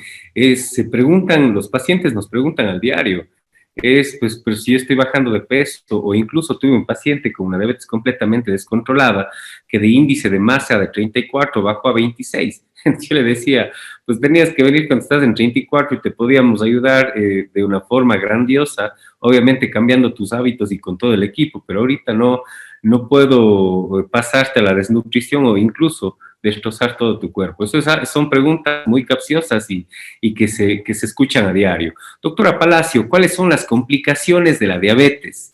B: se preguntan, los pacientes nos preguntan al diario. Pues, pero si yo estoy bajando de peso, o incluso tuve un paciente con una diabetes completamente descontrolada, que de índice de masa de 34 bajó a 26. Yo le decía, pues tenías que venir cuando estás en 34 y te podíamos ayudar de una forma grandiosa, obviamente cambiando tus hábitos y con todo el equipo, pero ahorita no puedo pasarte a la desnutrición o incluso destrozar todo tu cuerpo. Son preguntas muy capciosas y que se escuchan a diario. Doctora Palacio, ¿cuáles son las complicaciones de la diabetes?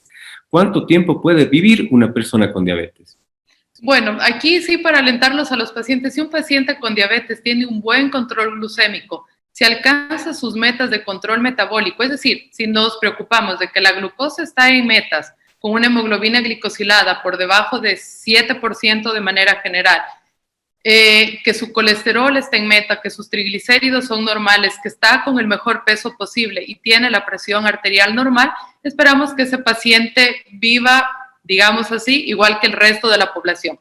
B: ¿Cuánto tiempo puede vivir una persona con diabetes?
D: Bueno, aquí sí, para alentarlos a los pacientes, si un paciente con diabetes tiene un buen control glucémico, si alcanza sus metas de control metabólico, es decir, si nos preocupamos de que la glucosa está en metas, con una hemoglobina glicosilada por debajo de 7% de manera general, que su colesterol está en meta, que sus triglicéridos son normales, que está con el mejor peso posible y tiene la presión arterial normal, esperamos que ese paciente viva, digamos así, igual que el resto de la población.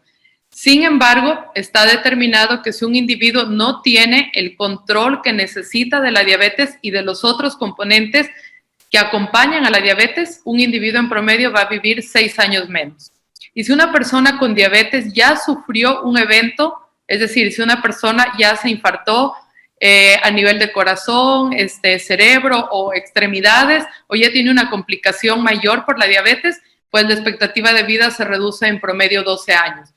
D: Sin embargo, está determinado que si un individuo no tiene el control que necesita de la diabetes y de los otros componentes que acompañan a la diabetes, un individuo en promedio va a vivir 6 años menos. Y si una persona con diabetes ya sufrió un evento, es decir, si una persona ya se infartó a nivel de corazón, cerebro o extremidades, o ya tiene una complicación mayor por la diabetes, pues la expectativa de vida se reduce en promedio 12 años.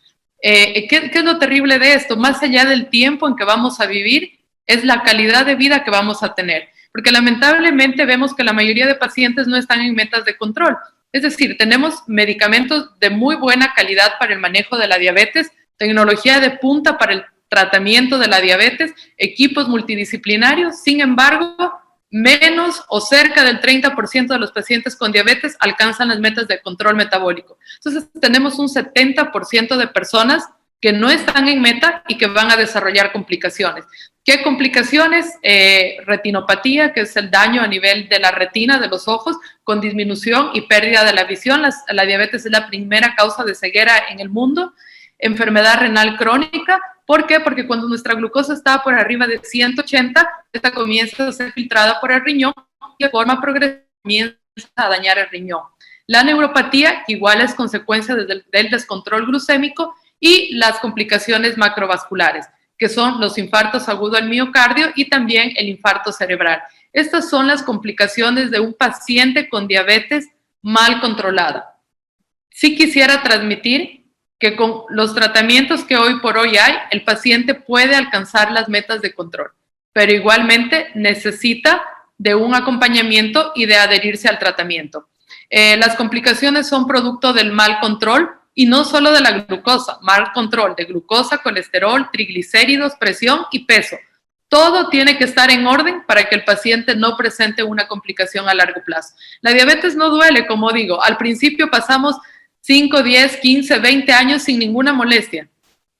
D: ¿Qué es lo terrible de esto? Más allá del tiempo en que vamos a vivir, es la calidad de vida que vamos a tener. Porque lamentablemente vemos que la mayoría de pacientes no están en metas de control. Es decir, tenemos medicamentos de muy buena calidad para el manejo de la diabetes, tecnología de punta para el tratamiento de la diabetes, equipos multidisciplinarios. Sin embargo, menos o cerca del 30% de los pacientes con diabetes alcanzan las metas de control metabólico. Entonces, tenemos un 70% de personas que no están en meta y que van a desarrollar complicaciones. ¿Qué complicaciones? Retinopatía, que es el daño a nivel de la retina de los ojos, con disminución y pérdida de la visión. La diabetes es la primera causa de ceguera en el mundo. Enfermedad renal crónica. ¿Por qué? Porque cuando nuestra glucosa está por arriba de 180, esta comienza a ser filtrada por el riñón y de forma progresiva comienza a dañar el riñón. La neuropatía, que igual es consecuencia del descontrol glucémico, y las complicaciones macrovasculares, que son los infartos agudos al miocardio y también el infarto cerebral. Estas son las complicaciones de un paciente con diabetes mal controlada. Sí quisiera transmitir que con los tratamientos que hoy por hoy hay, el paciente puede alcanzar las metas de control, pero igualmente necesita de un acompañamiento y de adherirse al tratamiento. Las complicaciones son producto del mal control, y no solo de la glucosa, mal control de glucosa, colesterol, triglicéridos, presión y peso. Todo tiene que estar en orden para que el paciente no presente una complicación a largo plazo. La diabetes no duele, como digo. Al principio pasamos 5, 10, 15, 20 años sin ninguna molestia.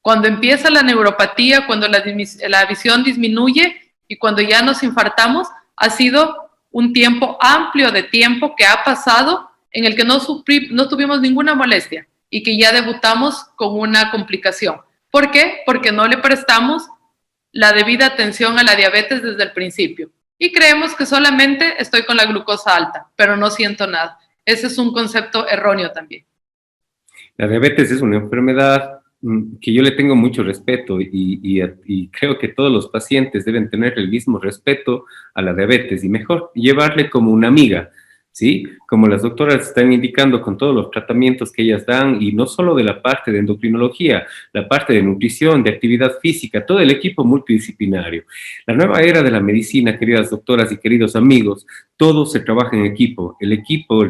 D: Cuando empieza la neuropatía, cuando la visión disminuye y cuando ya nos infartamos, ha sido un tiempo amplio de tiempo que ha pasado en el que no tuvimos ninguna molestia y que ya debutamos con una complicación. ¿Por qué? Porque no le prestamos la debida atención a la diabetes desde el principio. Y creemos que solamente estoy con la glucosa alta, pero no siento nada. Ese es un concepto erróneo también.
B: La diabetes es una enfermedad que yo le tengo mucho respeto y creo que todos los pacientes deben tener el mismo respeto a la diabetes y mejor llevarle como una amiga, ¿sí? Como las doctoras están indicando con todos los tratamientos que ellas dan, y no solo de la parte de endocrinología, la parte de nutrición, de actividad física, todo el equipo multidisciplinario. La nueva era de la medicina, queridas doctoras y queridos amigos, todo se trabaja en equipo. El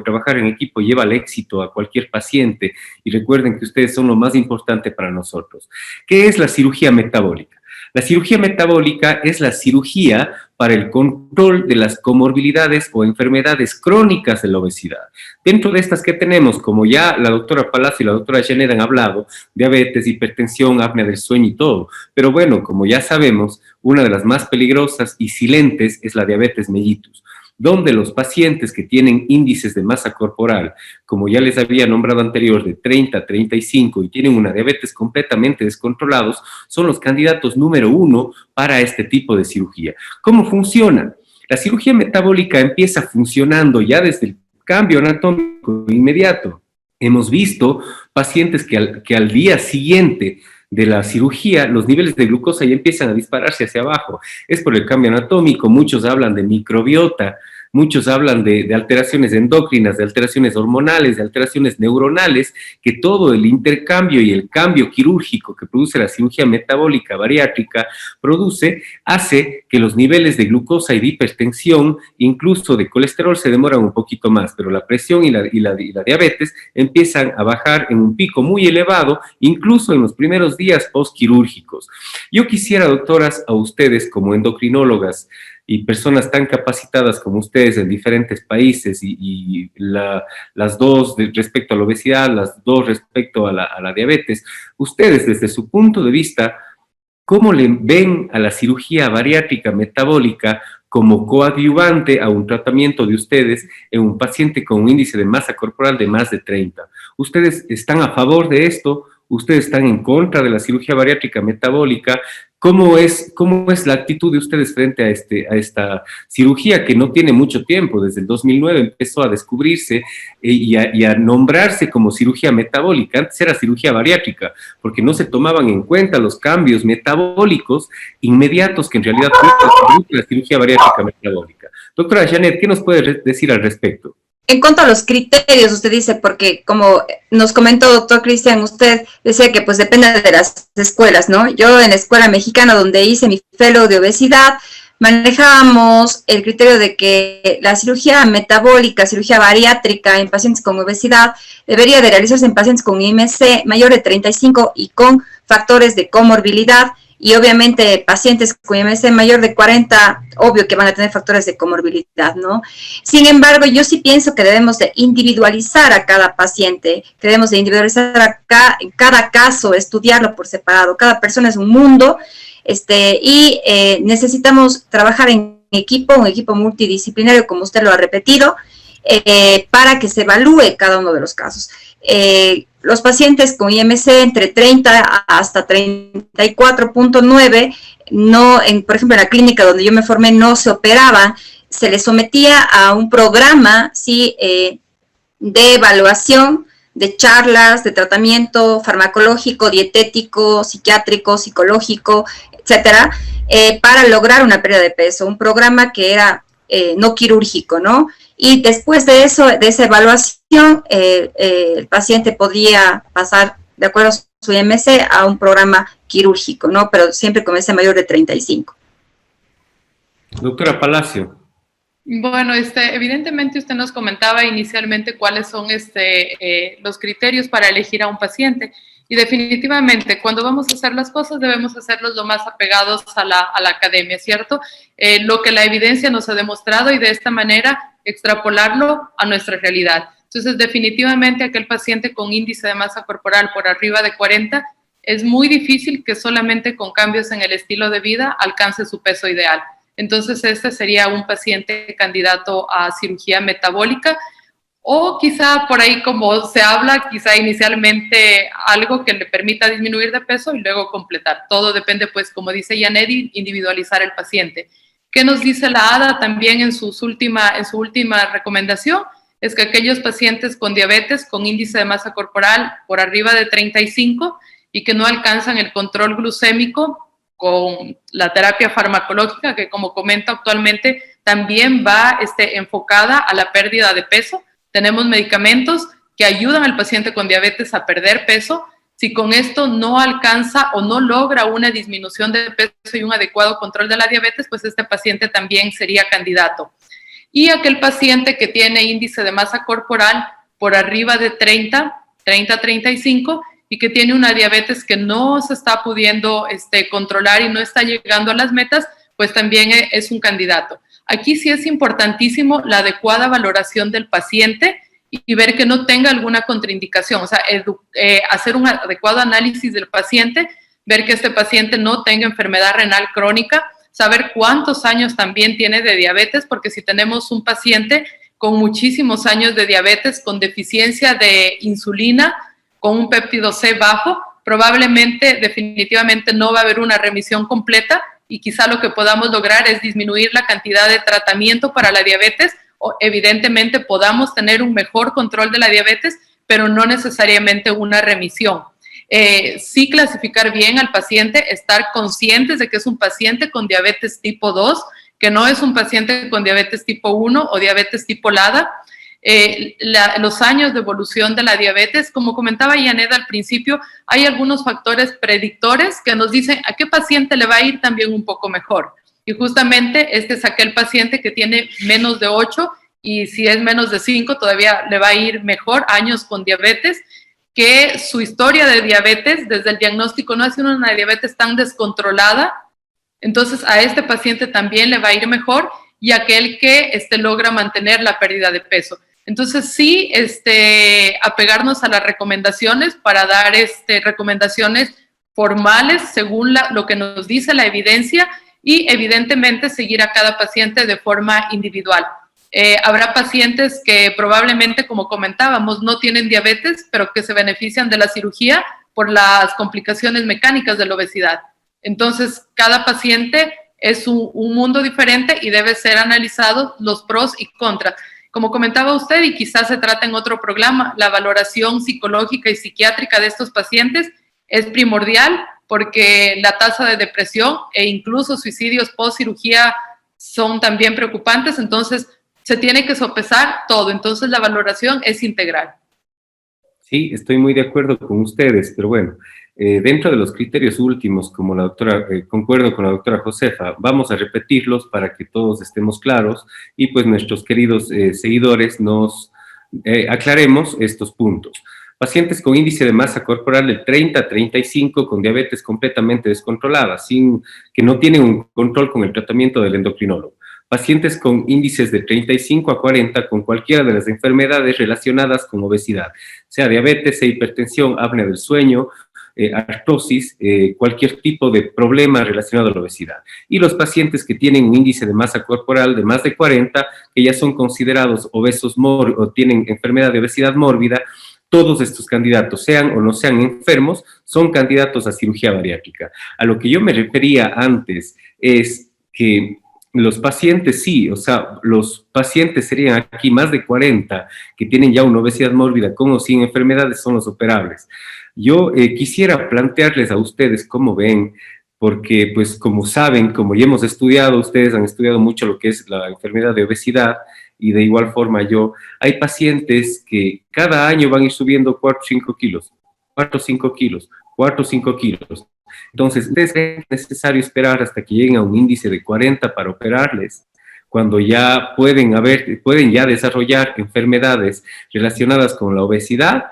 B: trabajar en equipo lleva al éxito a cualquier paciente, y recuerden que ustedes son lo más importante para nosotros. ¿Qué es la cirugía metabólica? La cirugía metabólica es la cirugía para el control de las comorbilidades o enfermedades crónicas de la obesidad. Dentro de estas que tenemos, como ya la doctora Palacio y la doctora Janet han hablado, diabetes, hipertensión, apnea del sueño y todo. Pero bueno, como ya sabemos, una de las más peligrosas y silentes es la diabetes mellitus, donde los pacientes que tienen índices de masa corporal, como ya les había nombrado anterior, de 30 a 35 y tienen una diabetes completamente descontrolados, son los candidatos número 1 para este tipo de cirugía. ¿Cómo funciona? La cirugía metabólica empieza funcionando ya desde el cambio anatómico inmediato. Hemos visto pacientes que al día siguiente de la cirugía, los niveles de glucosa ya empiezan a dispararse hacia abajo. Es por el cambio anatómico. Muchos hablan de microbiota, muchos hablan de alteraciones endócrinas, de alteraciones hormonales, de alteraciones neuronales, que todo el intercambio y el cambio quirúrgico que produce la cirugía metabólica bariátrica hace que los niveles de glucosa y de hipertensión, incluso de colesterol, se demoran un poquito más, pero la presión y la diabetes empiezan a bajar en un pico muy elevado, incluso en los primeros días postquirúrgicos. Yo quisiera, doctoras, a ustedes como endocrinólogas y personas tan capacitadas como ustedes en diferentes países, y las dos respecto a la obesidad, las dos respecto a la diabetes, ustedes desde su punto de vista, ¿cómo le ven a la cirugía bariátrica metabólica como coadyuvante a un tratamiento de ustedes en un paciente con un índice de masa corporal de más de 30? ¿Ustedes están a favor de esto? ¿Ustedes están en contra de la cirugía bariátrica metabólica? ¿Cómo es la actitud de ustedes frente a esta cirugía que no tiene mucho tiempo? Desde el 2009 empezó a descubrirse y a nombrarse como cirugía metabólica. Antes era cirugía bariátrica, porque no se tomaban en cuenta los cambios metabólicos inmediatos que en realidad produce la cirugía bariátrica metabólica. Doctora Janet, ¿qué nos puede decir al respecto?
C: En cuanto a los criterios, usted dice, porque como nos comentó doctor Cristian, usted decía que pues depende de las escuelas, ¿no? Yo en la escuela mexicana donde hice mi fellow de obesidad, manejábamos el criterio de que la cirugía metabólica, cirugía bariátrica en pacientes con obesidad, debería de realizarse en pacientes con IMC mayor de 35 y con factores de comorbilidad. Y obviamente pacientes con IMC mayor de 40, obvio que van a tener factores de comorbilidad, ¿no? Sin embargo, yo sí pienso que debemos de individualizar a cada paciente, que debemos de individualizar en cada caso, estudiarlo por separado. Cada persona es un mundo. Necesitamos trabajar en equipo, un equipo multidisciplinario, como usted lo ha repetido, para que se evalúe cada uno de los casos. Los pacientes con IMC entre 30 hasta 34.9, por ejemplo, en la clínica donde yo me formé no se operaban, se les sometía a un programa, ¿sí?, de evaluación, de charlas, de tratamiento farmacológico, dietético, psiquiátrico, psicológico, etcétera, para lograr una pérdida de peso. Un programa que era no quirúrgico, ¿no? Y después de eso, de esa evaluación, el paciente podía pasar, de acuerdo a su IMC, a un programa quirúrgico, ¿no? Pero siempre con ese mayor de 35.
B: Doctora Palacio.
D: Bueno, evidentemente usted nos comentaba inicialmente cuáles son los criterios para elegir a un paciente, y definitivamente cuando vamos a hacer las cosas debemos hacerlos lo más apegados a la academia, ¿cierto? Lo que la evidencia nos ha demostrado, y de esta manera extrapolarlo a nuestra realidad. Entonces, definitivamente aquel paciente con índice de masa corporal por arriba de 40, es muy difícil que solamente con cambios en el estilo de vida alcance su peso ideal. Entonces, este sería un paciente candidato a cirugía metabólica, o quizá por ahí, como se habla, quizá inicialmente algo que le permita disminuir de peso y luego completar. Todo depende, pues, como dice Janet, individualizar el paciente. ¿Qué nos dice la ADA también en su última recomendación? Es que aquellos pacientes con diabetes, con índice de masa corporal por arriba de 35 y que no alcanzan el control glucémico, con la terapia farmacológica, que como comento actualmente también va enfocada a la pérdida de peso. Tenemos medicamentos que ayudan al paciente con diabetes a perder peso. Si con esto no alcanza o no logra una disminución de peso y un adecuado control de la diabetes, pues este paciente también sería candidato. Y aquel paciente que tiene índice de masa corporal por arriba de 30-35, y que tiene una diabetes que no se está pudiendo controlar y no está llegando a las metas, pues también es un candidato. Aquí sí es importantísimo la adecuada valoración del paciente y ver que no tenga alguna contraindicación, o sea, hacer un adecuado análisis del paciente, ver que este paciente no tenga enfermedad renal crónica, saber cuántos años también tiene de diabetes, porque si tenemos un paciente con muchísimos años de diabetes, con deficiencia de insulina, con un péptido C bajo, probablemente, definitivamente no va a haber una remisión completa, y quizá lo que podamos lograr es disminuir la cantidad de tratamiento para la diabetes, o evidentemente podamos tener un mejor control de la diabetes, pero no necesariamente una remisión. Sí clasificar bien al paciente, estar conscientes de que es un paciente con diabetes tipo 2, que no es un paciente con diabetes tipo 1 o diabetes tipo LADA. Los años de evolución de la diabetes, como comentaba Janet al principio, hay algunos factores predictores que nos dicen a qué paciente le va a ir también un poco mejor. Y justamente este es aquel paciente que tiene menos de 8, y si es menos de 5 todavía le va a ir mejor, años con diabetes, que su historia de diabetes desde el diagnóstico no ha sido una diabetes tan descontrolada. Entonces a este paciente también le va a ir mejor, y aquel que logra mantener la pérdida de peso. Entonces sí, apegarnos a las recomendaciones para dar recomendaciones formales según lo que nos dice la evidencia, y evidentemente seguir a cada paciente de forma individual. Habrá pacientes que probablemente, como comentábamos, no tienen diabetes, pero que se benefician de la cirugía por las complicaciones mecánicas de la obesidad. Entonces, cada paciente es un mundo diferente y debe ser analizado los pros y contras. Como comentaba usted, y quizás se trata en otro programa, la valoración psicológica y psiquiátrica de estos pacientes es primordial, porque la tasa de depresión e incluso suicidios post cirugía son también preocupantes. Entonces se tiene que sopesar todo. Entonces la valoración es integral.
B: Sí, estoy muy de acuerdo con ustedes, pero bueno, dentro de los criterios últimos, como la doctora, concuerdo con la doctora Josefa, vamos a repetirlos para que todos estemos claros y pues nuestros queridos seguidores nos aclaremos estos puntos. Pacientes con índice de masa corporal del 30 a 35 con diabetes completamente descontrolada, que no tienen un control con el tratamiento del endocrinólogo. Pacientes con índices de 35 a 40 con cualquiera de las enfermedades relacionadas con obesidad, sea diabetes, sea hipertensión, apnea del sueño, artrosis, cualquier tipo de problema relacionado a la obesidad. Y los pacientes que tienen un índice de masa corporal de más de 40, que ya son considerados obesos o tienen enfermedad de obesidad mórbida, todos estos candidatos, sean o no sean enfermos, son candidatos a cirugía bariátrica. A lo que yo me refería antes es que los pacientes sí, o sea, los pacientes serían aquí más de 40 que tienen ya una obesidad mórbida con o sin enfermedades, son los operables. Yo quisiera plantearles a ustedes cómo ven, porque pues como saben, como ya hemos estudiado, ustedes han estudiado mucho lo que es la enfermedad de obesidad, y de igual forma hay pacientes que cada año van a ir subiendo 4 o 5 kilos, 4 o 5 kilos, 4 o 5 kilos. Entonces, ¿ustedes creen que es necesario esperar hasta que lleguen a un índice de 40 para operarles? Cuando ya pueden ya desarrollar enfermedades relacionadas con la obesidad,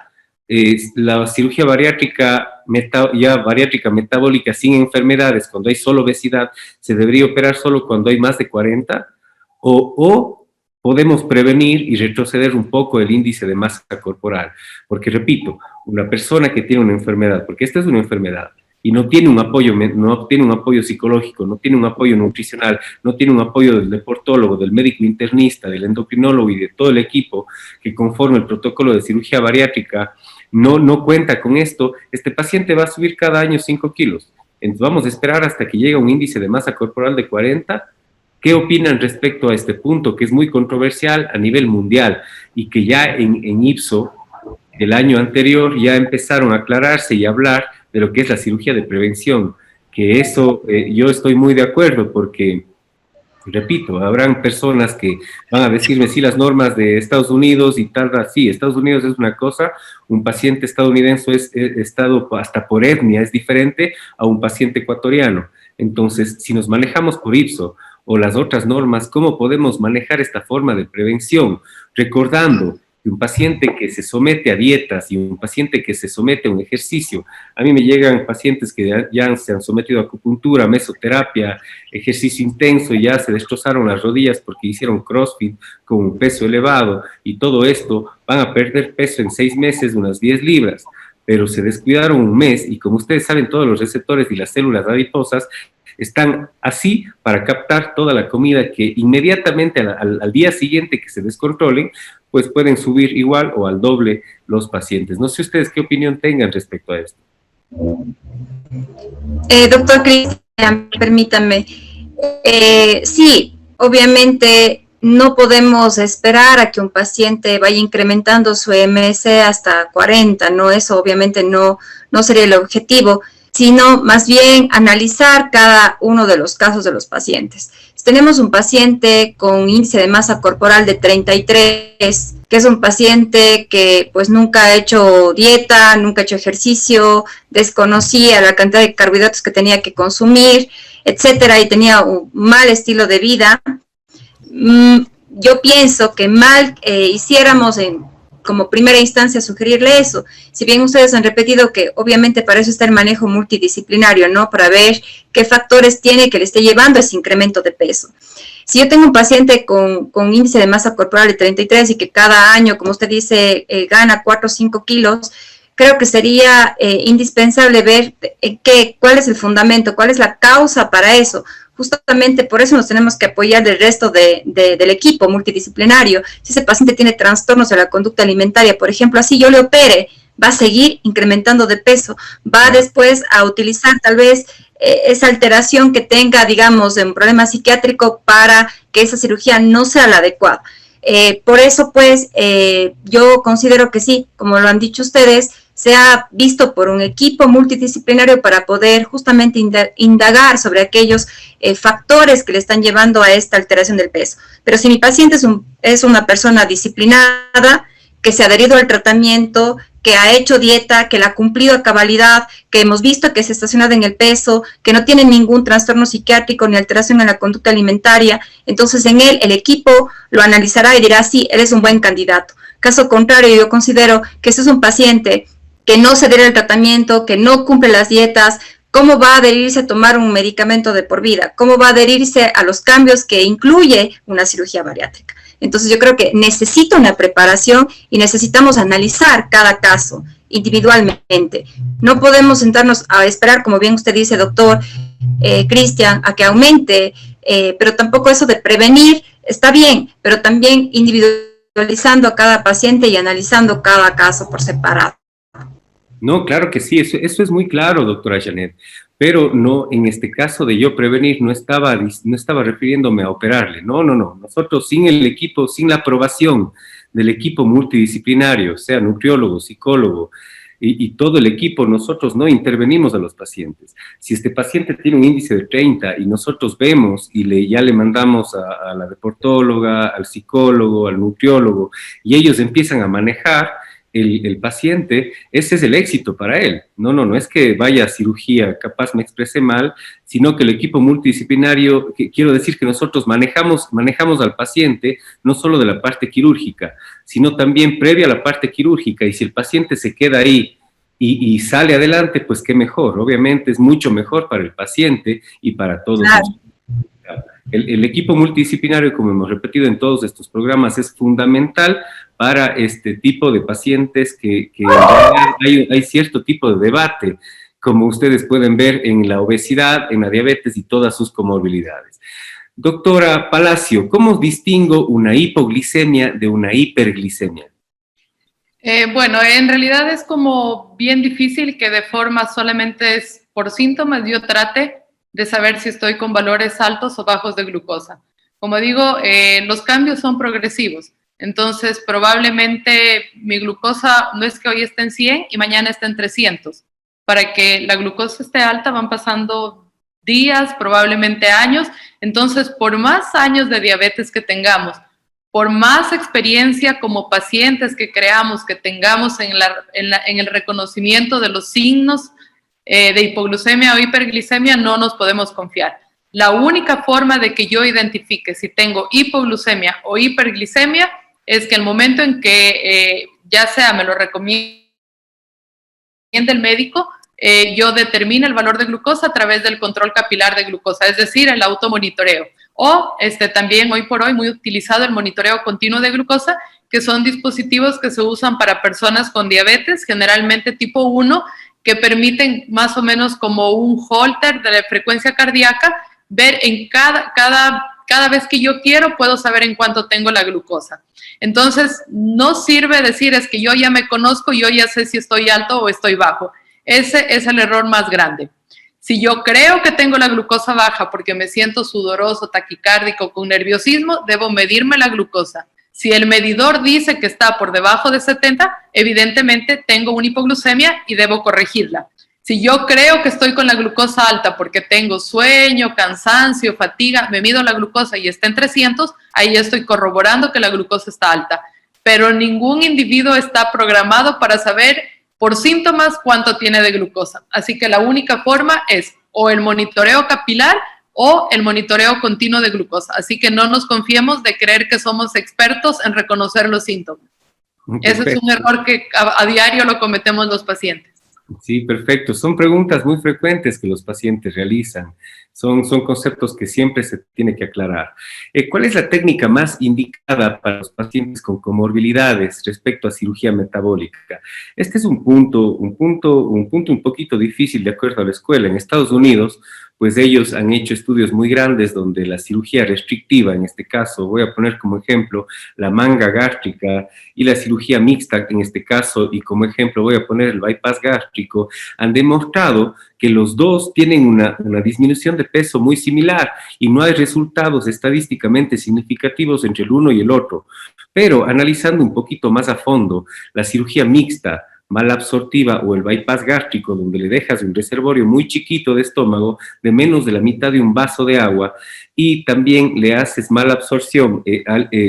B: la cirugía bariátrica metabólica sin enfermedades, cuando hay solo obesidad, se debería operar solo cuando hay más de 40, o podemos prevenir y retroceder un poco el índice de masa corporal. Porque, repito, una persona que tiene una enfermedad, porque esta es una enfermedad, y no tiene un apoyo psicológico, no tiene un apoyo nutricional, no tiene un apoyo del deportólogo, del médico internista, del endocrinólogo y de todo el equipo que conforma el protocolo de cirugía bariátrica, no cuenta con esto, este paciente va a subir cada año 5 kilos. Entonces vamos a esperar hasta que llegue a un índice de masa corporal de 40. ¿Qué opinan respecto a este punto que es muy controversial a nivel mundial y que ya en IPSO el año anterior ya empezaron a aclararse y a hablar de lo que es la cirugía de prevención? Que eso yo estoy muy de acuerdo porque, repito, habrán personas que van a decirme sí, las normas de Estados Unidos y tal, sí, Estados Unidos es una cosa, un paciente estadounidense es estado hasta por etnia es diferente a un paciente ecuatoriano. Entonces, si nos manejamos por IPSO o las otras normas, ¿cómo podemos manejar esta forma de prevención? Recordando que un paciente que se somete a dietas y un paciente que se somete a un ejercicio, a mí me llegan pacientes que ya se han sometido a acupuntura, mesoterapia, ejercicio intenso, y ya se destrozaron las rodillas porque hicieron CrossFit con un peso elevado, y todo esto van a perder peso en 6 meses, unas 10 libras, pero se descuidaron un mes, y como ustedes saben, todos los receptores y las células adiposas están así para captar toda la comida que inmediatamente al día siguiente que se descontrolen, pues pueden subir igual o al doble los pacientes. No sé ustedes qué opinión tengan respecto a esto.
C: Doctor Cristian, permítame. Sí, obviamente no podemos esperar a que un paciente vaya incrementando su MS hasta 40, ¿no? Eso obviamente no sería el objetivo, sino más bien analizar cada uno de los casos de los pacientes. Si tenemos un paciente con índice de masa corporal de 33, que es un paciente que pues nunca ha hecho dieta, nunca ha hecho ejercicio, desconocía la cantidad de carbohidratos que tenía que consumir, etcétera, y tenía un mal estilo de vida, yo pienso que mal hiciéramos como primera instancia sugerirle eso. Si bien ustedes han repetido que obviamente para eso está el manejo multidisciplinario, ¿no? Para ver qué factores tiene que le esté llevando ese incremento de peso. Si yo tengo un paciente con índice de masa corporal de 33 y que cada año, como usted dice, gana 4 o 5 kilos, creo que sería indispensable ver cuál es el fundamento, cuál es la causa para eso. Justamente por eso nos tenemos que apoyar del resto del equipo multidisciplinario. Si ese paciente tiene trastornos de la conducta alimentaria, por ejemplo, así yo le opere, va a seguir incrementando de peso, va después a utilizar tal vez esa alteración que tenga, digamos, de un problema psiquiátrico para que esa cirugía no sea la adecuada. Por eso, pues, yo considero que sí, como lo han dicho ustedes, se ha visto por un equipo multidisciplinario para poder justamente indagar sobre aquellos factores que le están llevando a esta alteración del peso. Pero si mi paciente es una persona disciplinada, que se ha adherido al tratamiento, que ha hecho dieta, que la ha cumplido a cabalidad, que hemos visto que se estaciona en el peso, que no tiene ningún trastorno psiquiátrico ni alteración en la conducta alimentaria, entonces en él el equipo lo analizará y dirá, sí, él es un buen candidato. Caso contrario, yo considero que este es un paciente que no se adhiere al tratamiento, que no cumple las dietas. ¿Cómo va a adherirse a tomar un medicamento de por vida? ¿Cómo va a adherirse a los cambios que incluye una cirugía bariátrica? Entonces yo creo que necesita una preparación y necesitamos analizar cada caso individualmente. No podemos sentarnos a esperar, como bien usted dice, doctor Cristian, a que aumente, pero tampoco eso de prevenir está bien, pero también individualizando a cada paciente y analizando cada caso por separado.
B: No, claro que sí, eso es muy claro, doctora Janet, pero no, en este caso de yo prevenir, no estaba refiriéndome a operarle, no, nosotros sin el equipo, sin la aprobación del equipo multidisciplinario, sea nutriólogo, psicólogo, y todo el equipo, nosotros no intervenimos a los pacientes. Si este paciente tiene un índice de 30 y nosotros vemos y ya le mandamos a la deportóloga, al psicólogo, al nutriólogo, y ellos empiezan a manejar el paciente, ese es el éxito para él. No es que vaya a cirugía, capaz me expresé mal, sino que el equipo multidisciplinario, quiero decir que nosotros manejamos al paciente no solo de la parte quirúrgica, sino también previa a la parte quirúrgica, y si el paciente se queda ahí y sale adelante, pues qué mejor, obviamente es mucho mejor para el paciente y para todos.
C: Claro.
B: El equipo multidisciplinario, como hemos repetido en todos estos programas, es fundamental para este tipo de pacientes que en realidad hay cierto tipo de debate, como ustedes pueden ver en la obesidad, en la diabetes y todas sus comorbilidades. Doctora Palacio, ¿cómo distingo una hipoglicemia de una hiperglicemia?
D: Bueno, en realidad es como bien difícil que de forma solamente es por síntomas yo trate de saber si estoy con valores altos o bajos de glucosa. Como digo, los cambios son progresivos. Entonces, probablemente mi glucosa no es que hoy esté en 100 y mañana esté en 300. Para que la glucosa esté alta van pasando días, probablemente años. Entonces, por más años de diabetes que tengamos, por más experiencia como pacientes que creamos, que tengamos en el reconocimiento de los signos de hipoglucemia o hiperglicemia, no nos podemos confiar. La única forma de que yo identifique si tengo hipoglucemia o hiperglicemia es que el momento en que ya sea me lo recomiende el médico, yo determine el valor de glucosa a través del control capilar de glucosa, es decir, el automonitoreo. O también hoy por hoy muy utilizado el monitoreo continuo de glucosa, que son dispositivos que se usan para personas con diabetes, generalmente tipo 1, que permiten más o menos como un holter de la frecuencia cardíaca, ver en cada vez que yo quiero, puedo saber en cuánto tengo la glucosa. Entonces, no sirve decir es que yo ya me conozco, yo ya sé si estoy alto o estoy bajo. Ese es el error más grande. Si yo creo que tengo la glucosa baja porque me siento sudoroso, taquicárdico, con nerviosismo, debo medirme la glucosa. Si el medidor dice que está por debajo de 70, evidentemente tengo una hipoglucemia y debo corregirla. Si yo creo que estoy con la glucosa alta porque tengo sueño, cansancio, fatiga, me mido la glucosa y está en 300, ahí estoy corroborando que la glucosa está alta. Pero ningún individuo está programado para saber por síntomas cuánto tiene de glucosa. Así que la única forma es o el monitoreo capilar o el monitoreo continuo de glucosa. Así que no nos confiemos de creer que somos expertos en reconocer los síntomas. Perfecto. Ese es un error que a diario lo cometemos los pacientes.
B: Sí, perfecto. Son preguntas muy frecuentes que los pacientes realizan. Son conceptos que siempre se tiene que aclarar. ¿Cuál es la técnica más indicada para los pacientes con comorbilidades respecto a cirugía metabólica? Este es un punto un poquito difícil de acuerdo a la escuela. En Estados Unidos, pues ellos han hecho estudios muy grandes donde la cirugía restrictiva, en este caso, voy a poner como ejemplo la manga gástrica y la cirugía mixta, en este caso, y como ejemplo voy a poner el bypass gástrico, han demostrado que los dos tienen una disminución de peso muy similar y no hay resultados estadísticamente significativos entre el uno y el otro. Pero analizando un poquito más a fondo, la cirugía mixta, malabsortiva o el bypass gástrico, donde le dejas un reservorio muy chiquito de estómago, de menos de la mitad de un vaso de agua, y también le haces malabsorción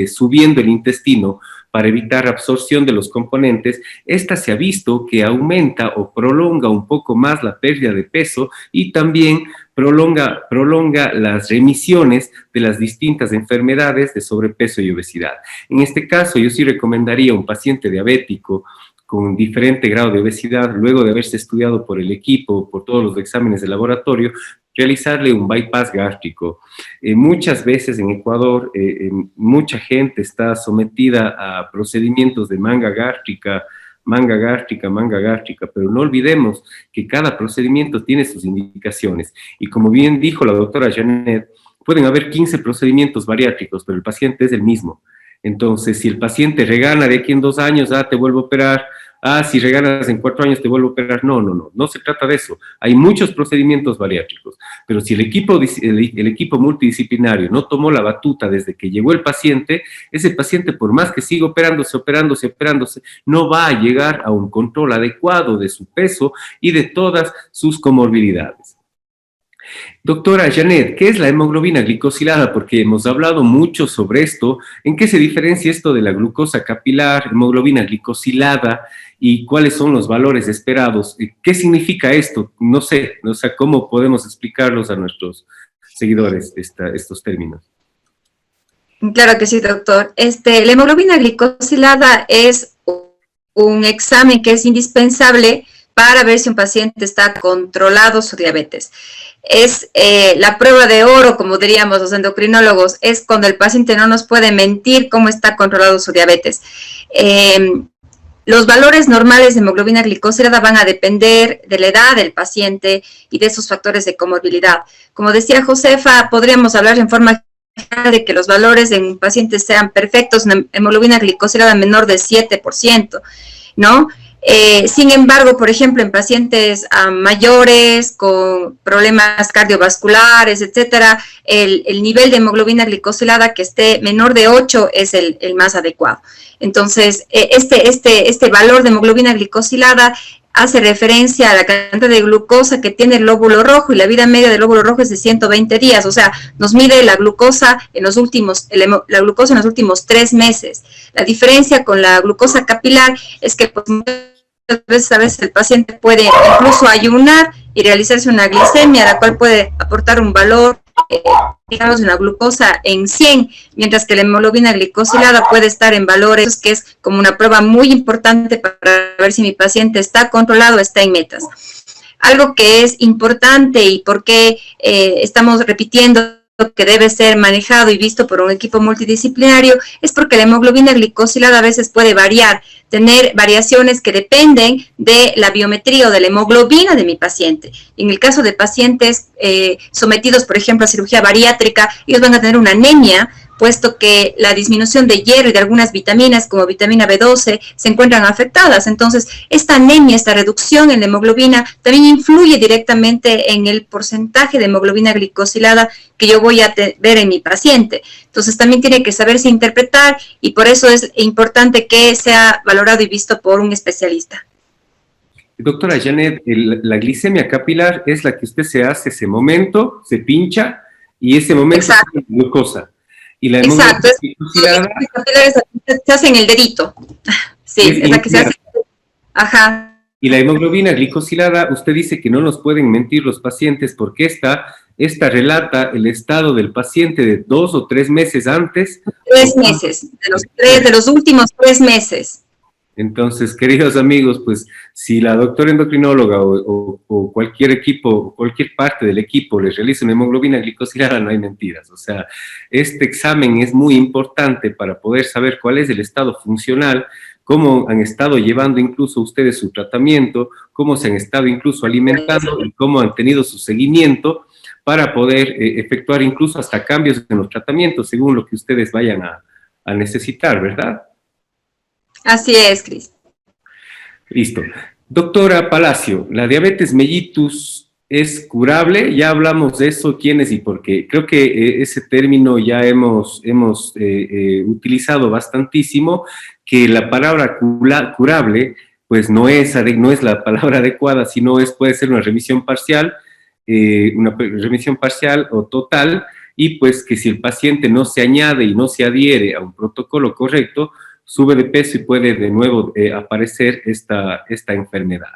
B: subiendo el intestino para evitar absorción de los componentes, esta se ha visto que aumenta o prolonga un poco más la pérdida de peso y también prolonga las remisiones de las distintas enfermedades de sobrepeso y obesidad. En este caso, yo sí recomendaría a un paciente diabético con diferente grado de obesidad, luego de haberse estudiado por el equipo, por todos los exámenes de laboratorio, realizarle un bypass gástrico. Muchas veces en Ecuador, mucha gente está sometida a procedimientos de manga gástrica, manga gástrica, pero no olvidemos que cada procedimiento tiene sus indicaciones. Y como bien dijo la doctora Janet, pueden haber 15 procedimientos bariátricos, pero el paciente es el mismo. Entonces, si el paciente regana de aquí en 2 años, te vuelvo a operar, si reganas en 4 años te vuelvo a operar. No se trata de eso. Hay muchos procedimientos bariátricos, pero si el equipo multidisciplinario no tomó la batuta desde que llegó el paciente, ese paciente, por más que siga operándose, no va a llegar a un control adecuado de su peso y de todas sus comorbilidades. Doctora Janet, ¿qué es la hemoglobina glicosilada? Porque hemos hablado mucho sobre esto. ¿En qué se diferencia esto de la glucosa capilar, hemoglobina glicosilada, y cuáles son los valores esperados? ¿Qué significa esto? No sé, ¿cómo podemos explicarlos a nuestros seguidores estos términos?
C: Claro que sí, doctor. La hemoglobina glicosilada es un examen que es indispensable para ver si un paciente está controlado su diabetes. Es la prueba de oro, como diríamos los endocrinólogos, es cuando el paciente no nos puede mentir cómo está controlado su diabetes. Los valores normales de hemoglobina glicosilada van a depender de la edad del paciente y de sus factores de comorbilidad. Como decía Josefa, podríamos hablar en forma general de que los valores de un paciente sean perfectos, una hemoglobina glicosilada menor de 7%, ¿no? Sin embargo, por ejemplo, en pacientes mayores con problemas cardiovasculares, etcétera, el nivel de hemoglobina glicosilada que esté menor de 8 es el más adecuado. Entonces, este valor de hemoglobina glicosilada hace referencia a la cantidad de glucosa que tiene el lóbulo rojo, y la vida media del lóbulo rojo es de 120 días, o sea, nos mide la glucosa en los últimos 3 meses. La diferencia con la glucosa capilar es que pues, muchas veces el paciente puede incluso ayunar y realizarse una glicemia, la cual puede aportar un valor, digamos, de una glucosa en 100, mientras que la hemoglobina glicosilada puede estar en valores que es como una prueba muy importante para ver si mi paciente está controlado, está en metas. Algo que es importante y por qué estamos repitiendo que debe ser manejado y visto por un equipo multidisciplinario es porque la hemoglobina glicosilada a veces puede variar, tener variaciones que dependen de la biometría o de la hemoglobina de mi paciente. En el caso de pacientes sometidos, por ejemplo, a cirugía bariátrica, ellos van a tener una anemia, puesto que la disminución de hierro y de algunas vitaminas, como vitamina B12, se encuentran afectadas. Entonces, esta anemia, esta reducción en la hemoglobina, también influye directamente en el porcentaje de hemoglobina glicosilada que yo voy a ver en mi paciente. Entonces, también tiene que saberse interpretar, y por eso es importante que sea valorado y visto por un especialista.
B: Doctora Janet, la glicemia capilar es la que usted se hace ese momento, se pincha, y ese momento es glucosa. Y la
C: exacto, se hace en el dedito. Sí, es la que se hace. Ajá.
B: Y la hemoglobina glicosilada, usted dice que no nos pueden mentir los pacientes porque esta relata el estado del paciente de 2 o 3 meses antes.
C: 3 meses, de los últimos 3 meses.
B: Entonces, queridos amigos, pues si la doctora endocrinóloga o cualquier equipo, cualquier parte del equipo les realiza una hemoglobina glicosilada, no hay mentiras. O sea, este examen es muy importante para poder saber cuál es el estado funcional, cómo han estado llevando incluso ustedes su tratamiento, cómo se han estado incluso alimentando y cómo han tenido su seguimiento para poder efectuar incluso hasta cambios en los tratamientos según lo que ustedes vayan a necesitar, ¿verdad?
C: Así es, Cris.
B: Listo. Doctora Palacio, ¿la diabetes mellitus es curable? Ya hablamos de eso, quiénes y por qué. Creo que ese término ya hemos utilizado bastantísimo, que la palabra curable pues no es la palabra adecuada, sino puede ser una remisión parcial o total, y pues que si el paciente no se añade y no se adhiere a un protocolo correcto, sube de peso y puede de nuevo aparecer esta enfermedad.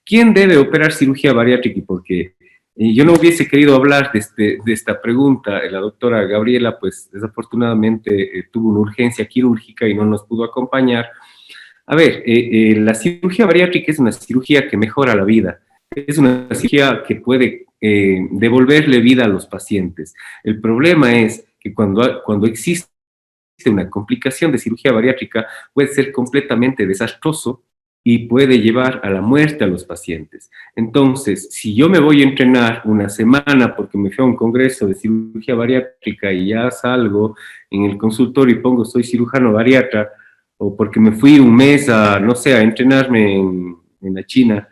B: ¿Quién debe operar cirugía bariátrica y por qué? Yo no hubiese querido hablar de esta pregunta. La doctora Gabriela, pues desafortunadamente tuvo una urgencia quirúrgica y no nos pudo acompañar. A ver, la cirugía bariátrica es una cirugía que mejora la vida. Es una cirugía que puede devolverle vida a los pacientes. El problema es que cuando existe una complicación de cirugía bariátrica puede ser completamente desastroso y puede llevar a la muerte a los pacientes. Entonces, si yo me voy a entrenar una semana porque me fui a un congreso de cirugía bariátrica y ya salgo en el consultorio y pongo soy cirujano bariatra, o porque me fui un mes a, no sé, a entrenarme en la China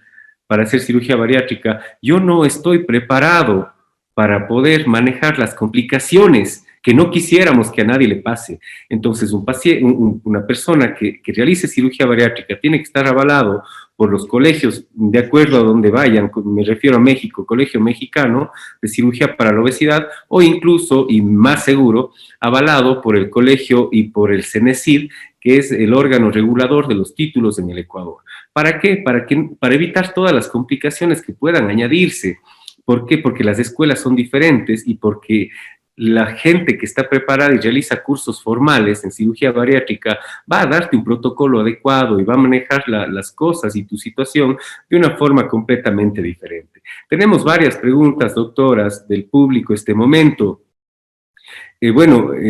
B: para hacer cirugía bariátrica, yo no estoy preparado para poder manejar las complicaciones que no quisiéramos que a nadie le pase. Entonces, una persona que realice cirugía bariátrica tiene que estar avalado por los colegios, de acuerdo a donde vayan, me refiero a México, Colegio Mexicano de Cirugía para la Obesidad, o incluso, y más seguro, avalado por el colegio y por el CENESID, que es el órgano regulador de los títulos en el Ecuador. ¿Para qué? Para evitar todas las complicaciones que puedan añadirse. ¿Por qué? Porque las escuelas son diferentes y porque la gente que está preparada y realiza cursos formales en cirugía bariátrica va a darte un protocolo adecuado y va a manejar las cosas y tu situación de una forma completamente diferente. Tenemos varias preguntas, doctoras, del público este momento.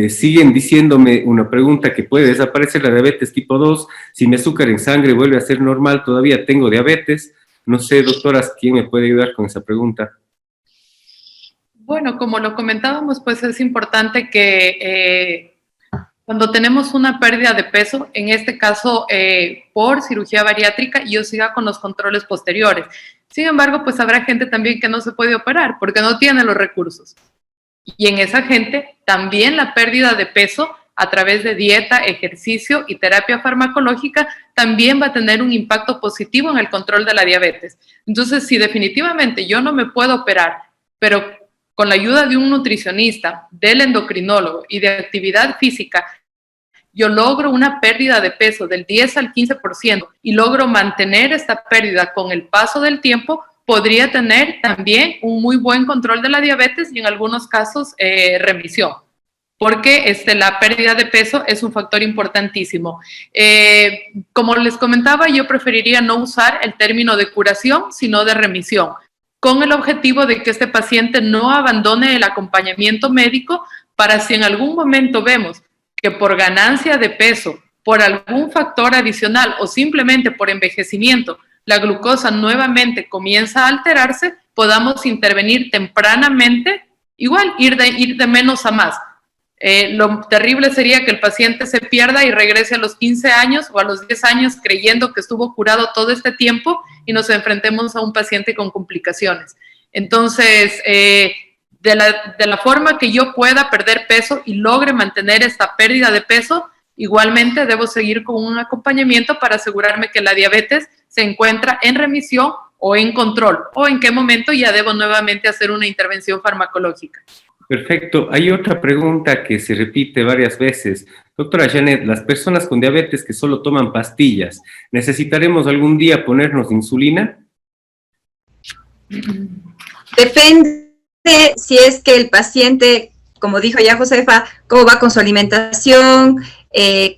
B: Siguen diciéndome una pregunta que puede desaparecer la diabetes tipo 2, si mi azúcar en sangre vuelve a ser normal, todavía tengo diabetes. No sé, doctoras, ¿quién me puede ayudar con esa pregunta?
D: Bueno, como lo comentábamos, pues es importante que cuando tenemos una pérdida de peso, en este caso por cirugía bariátrica, yo siga con los controles posteriores. Sin embargo, pues habrá gente también que no se puede operar porque no tiene los recursos. Y en esa gente también la pérdida de peso a través de dieta, ejercicio y terapia farmacológica también va a tener un impacto positivo en el control de la diabetes. Entonces, si definitivamente yo no me puedo operar, pero con la ayuda de un nutricionista, del endocrinólogo y de actividad física, yo logro una pérdida de peso del 10 al 15% y logro mantener esta pérdida con el paso del tiempo, podría tener también un muy buen control de la diabetes y en algunos casos remisión, porque la pérdida de peso es un factor importantísimo. Como les comentaba, yo preferiría no usar el término de curación, sino de remisión, con el objetivo de que este paciente no abandone el acompañamiento médico para si en algún momento vemos que por ganancia de peso, por algún factor adicional o simplemente por envejecimiento, la glucosa nuevamente comienza a alterarse, podamos intervenir tempranamente, igual ir de menos a más. Lo terrible sería que el paciente se pierda y regrese a los 15 años o a los 10 años creyendo que estuvo curado todo este tiempo y nos enfrentemos a un paciente con complicaciones. Entonces, de la forma que yo pueda perder peso y logre mantener esta pérdida de peso, igualmente debo seguir con un acompañamiento para asegurarme que la diabetes se encuentra en remisión o en control, o en qué momento ya debo nuevamente hacer una intervención farmacológica.
B: Perfecto. Hay otra pregunta que se repite varias veces. Doctora Janet, las personas con diabetes que solo toman pastillas, ¿necesitaremos algún día ponernos insulina?
C: Depende si es que el paciente, como dijo ya Josefa, cómo va con su alimentación,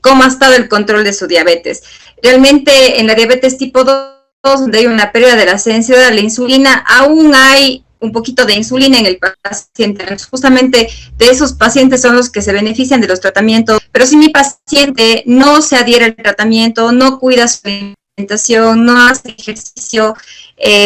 C: cómo ha estado el control de su diabetes. Realmente en la diabetes tipo 2, donde hay una pérdida de la sensibilidad a la insulina, aún hay un poquito de insulina en el paciente. Justamente de esos pacientes son los que se benefician de los tratamientos. Pero si mi paciente no se adhiere al tratamiento, no cuida su alimentación, no hace ejercicio,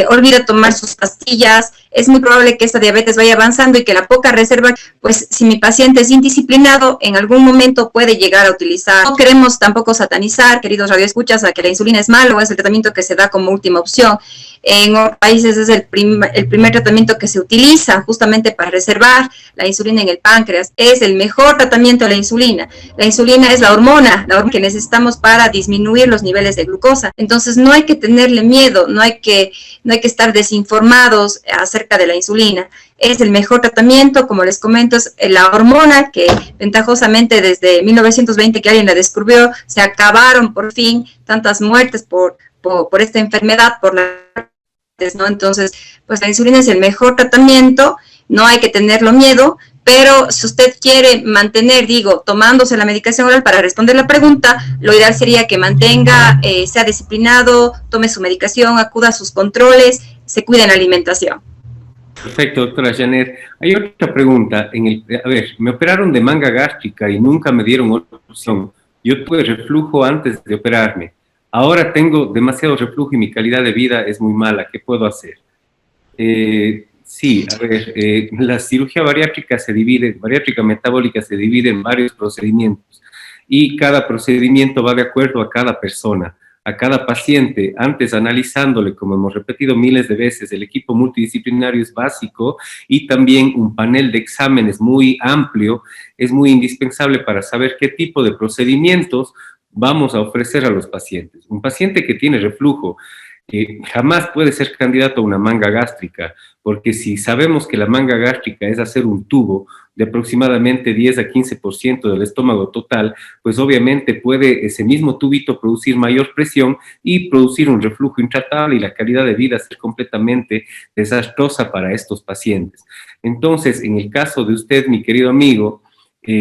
C: olvida tomar sus pastillas, es muy probable que esta diabetes vaya avanzando y que la poca reserva, pues si mi paciente es indisciplinado, en algún momento puede llegar a utilizar. No queremos tampoco satanizar, queridos radioescuchas, a que la insulina es malo, es el tratamiento que se da como última opción. En otros países es el primer tratamiento que se utiliza justamente para reservar la insulina en el páncreas. Es el mejor tratamiento de la insulina. La insulina es la hormona que necesitamos para disminuir los niveles de glucosa. Entonces no hay que tenerle miedo, no hay que estar desinformados acerca de la insulina. Es el mejor tratamiento, como les comento, es la hormona que ventajosamente desde 1920 que alguien la descubrió, se acabaron por fin tantas muertes por esta enfermedad, por la, ¿no? Entonces, pues la insulina es el mejor tratamiento, no hay que tenerlo miedo, pero si usted quiere mantener, tomándose la medicación oral para responder la pregunta, lo ideal sería que mantenga, sea disciplinado, tome su medicación, acuda a sus controles, se cuide en la alimentación.
B: Perfecto, doctora Janet. Hay otra pregunta. Me operaron de manga gástrica y nunca me dieron otra opción. Yo tuve reflujo antes de operarme. ahora tengo demasiado reflujo y mi calidad de vida es muy mala, ¿qué puedo hacer? Sí, a ver, la cirugía bariátrica metabólica se divide en varios procedimientos y cada procedimiento va de acuerdo a cada persona, a cada paciente. Antes, analizándole, como hemos repetido miles de veces, el equipo multidisciplinario es básico y también un panel de exámenes muy amplio es muy indispensable para saber qué tipo de procedimientos vamos a ofrecer a los pacientes. Un paciente que tiene reflujo jamás puede ser candidato a una manga gástrica, porque si sabemos que la manga gástrica es hacer un tubo de aproximadamente 10 a 15% del estómago total, pues obviamente puede ese mismo tubito producir mayor presión y producir un reflujo intratable y la calidad de vida ser completamente desastrosa para estos pacientes. Entonces, en el caso de usted, mi querido amigo,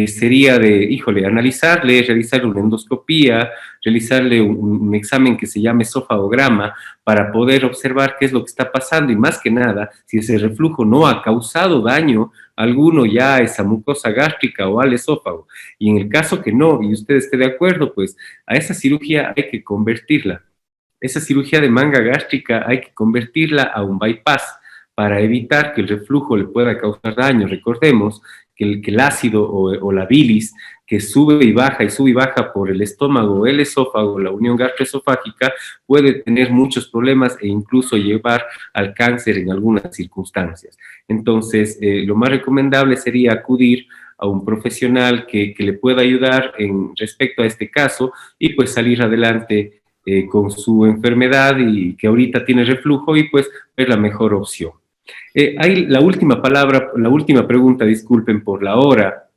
B: sería de, analizarle, realizarle una endoscopía, realizarle un examen que se llame esofagograma para poder observar qué es lo que está pasando y más que nada, si ese reflujo no ha causado daño alguno ya a esa mucosa gástrica o al esófago. Y en el caso que no, y usted esté de acuerdo, pues a esa cirugía hay que convertirla. Esa cirugía de manga gástrica hay que convertirla a un bypass para evitar que el reflujo le pueda causar daño. Recordemos que el ácido o la bilis que sube y baja por el estómago o el esófago, la unión gastroesofágica, puede tener muchos problemas e incluso llevar al cáncer en algunas circunstancias. Entonces, lo más recomendable sería acudir a un profesional que le pueda ayudar en respecto a este caso y pues salir adelante con su enfermedad y que ahorita tiene reflujo y pues es la mejor opción. Hay la última pregunta, disculpen por la hora.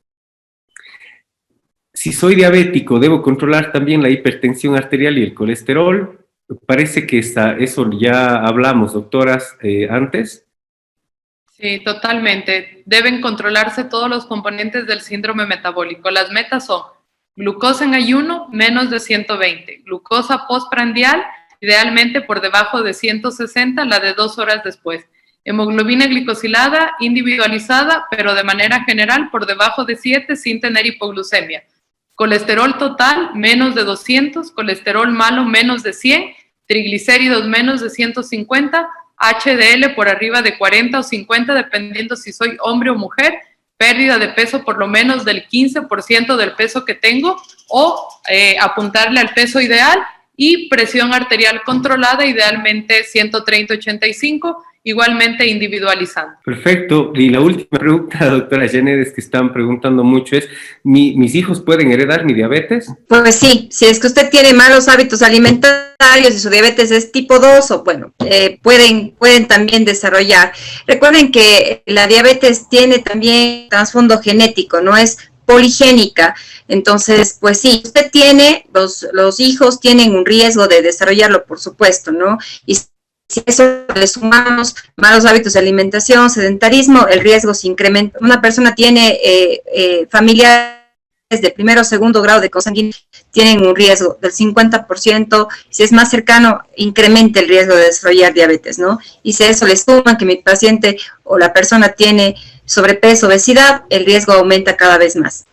B: Si soy diabético, ¿debo controlar también la hipertensión arterial y el colesterol? Parece que eso ya hablamos, doctoras, antes.
D: Sí, totalmente. Deben controlarse todos los componentes del síndrome metabólico. Las metas son glucosa en ayuno, menos de 120. Glucosa postprandial, idealmente por debajo de 160, la de 2 horas después. Hemoglobina glicosilada individualizada, pero de manera general por debajo de 7 sin tener hipoglucemia. Colesterol total menos de 200, colesterol malo menos de 100, triglicéridos menos de 150, HDL por arriba de 40 o 50, dependiendo si soy hombre o mujer, pérdida de peso por lo menos del 15% del peso que tengo o apuntarle al peso ideal y presión arterial controlada, idealmente 130/85, igualmente individualizando.
B: Perfecto. Y la última pregunta, doctora Janet, que están preguntando mucho es, ¿mis hijos pueden heredar mi diabetes?
C: Pues sí, si es que usted tiene malos hábitos alimentarios y su diabetes es tipo 2, o bueno, pueden también desarrollar. Recuerden que la diabetes tiene también trasfondo genético, no es poligénica. Entonces, pues sí, usted tiene, los hijos tienen un riesgo de desarrollarlo, por supuesto, ¿no? Y si a eso le sumamos malos hábitos de alimentación, sedentarismo, el riesgo se incrementa. Una persona tiene familiares de primero o segundo grado de consanguíneo, tienen un riesgo del 50%, si es más cercano, incrementa el riesgo de desarrollar diabetes, ¿no? Y si a eso le suman que mi paciente o la persona tiene sobrepeso, obesidad, el riesgo aumenta cada vez más.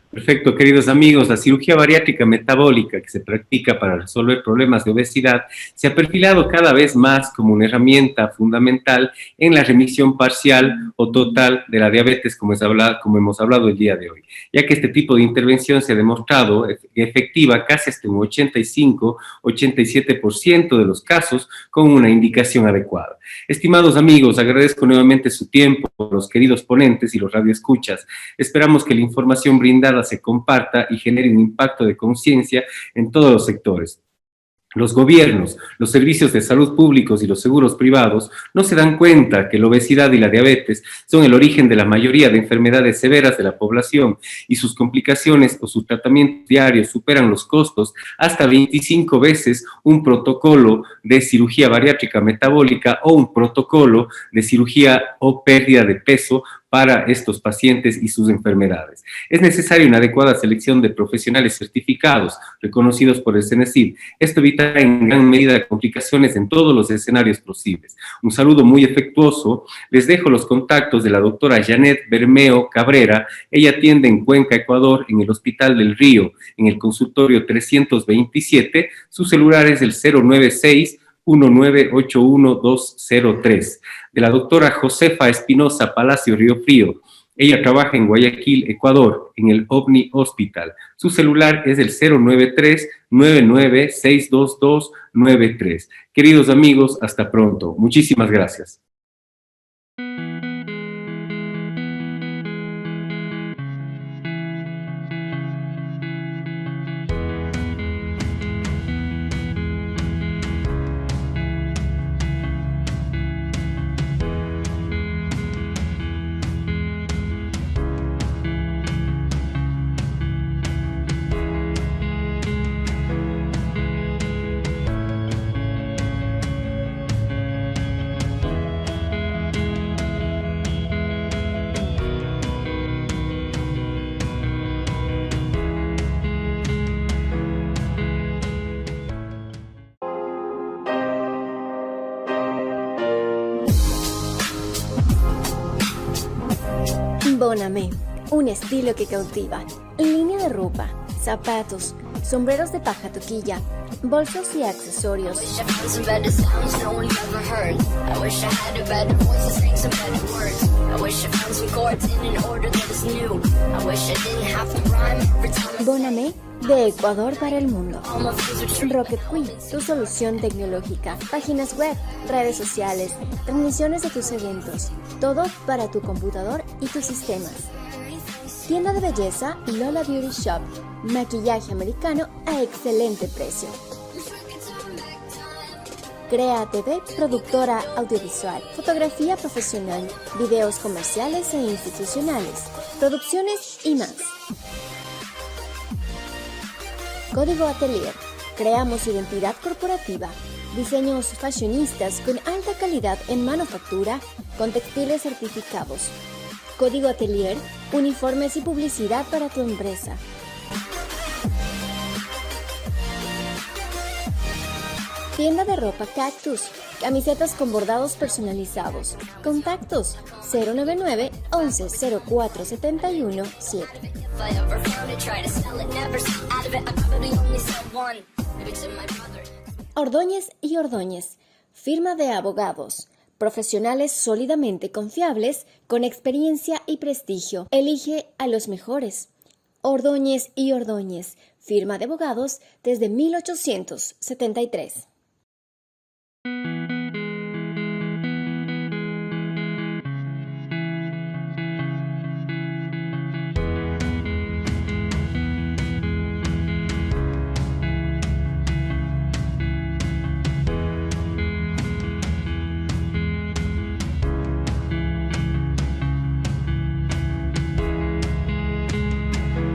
B: Perfecto, queridos amigos, la cirugía bariátrica metabólica que se practica para resolver problemas de obesidad se ha perfilado cada vez más como una herramienta fundamental en la remisión parcial o total de la diabetes, como hemos hablado el día de hoy, ya que este tipo de intervención se ha demostrado efectiva casi hasta un 85-87% de los casos con una indicación adecuada. Estimados amigos, agradezco nuevamente su tiempo, los queridos ponentes y los radioescuchas. Esperamos que la información brindada se comparta y genere un impacto de conciencia en todos los sectores. Los gobiernos, los servicios de salud públicos y los seguros privados no se dan cuenta que la obesidad y la diabetes son el origen de la mayoría de enfermedades severas de la población y sus complicaciones o su tratamiento diario superan los costos hasta 25 veces un protocolo de cirugía bariátrica metabólica o un protocolo de cirugía o pérdida de peso para estos pacientes y sus enfermedades. Es necesaria una adecuada selección de profesionales certificados, reconocidos por el CENESID. Esto evita en gran medida complicaciones en todos los escenarios posibles. Un saludo muy afectuoso. Les dejo los contactos de la doctora Janet Bermeo Cabrera. Ella atiende en Cuenca, Ecuador, en el Hospital del Río, en el consultorio 327. Su celular es el 096-1981203. De la doctora Josefa Espinosa Palacio Río Frío. Ella trabaja en Guayaquil, Ecuador, en el OVNI Hospital. Su celular es el 093-9962293. Queridos amigos, hasta pronto. Muchísimas gracias.
A: Bonamé, un estilo que cautiva. Línea de ropa, zapatos, sombreros de paja toquilla, bolsos y accesorios. Bonamé, de Ecuador para el mundo. Rocket Queen, tu solución tecnológica. Páginas web, redes sociales, transmisiones de tus eventos. Todo para tu computador y tus sistemas. Tienda de belleza Lola Beauty Shop. Maquillaje americano a excelente precio. Crea TV, productora audiovisual, fotografía profesional, videos comerciales e institucionales, producciones y más. Código Atelier. Creamos identidad corporativa. Diseños fashionistas con alta calidad en manufactura, con textiles certificados. Código Atelier, uniformes y publicidad para tu empresa. Tienda de ropa Cactus, camisetas con bordados personalizados. Contactos 099 11 04 71 7. Ordóñez y Ordóñez, firma de abogados. Profesionales sólidamente confiables, con experiencia y prestigio. Elige a los mejores. Ordóñez y Ordóñez, firma de abogados desde 1873.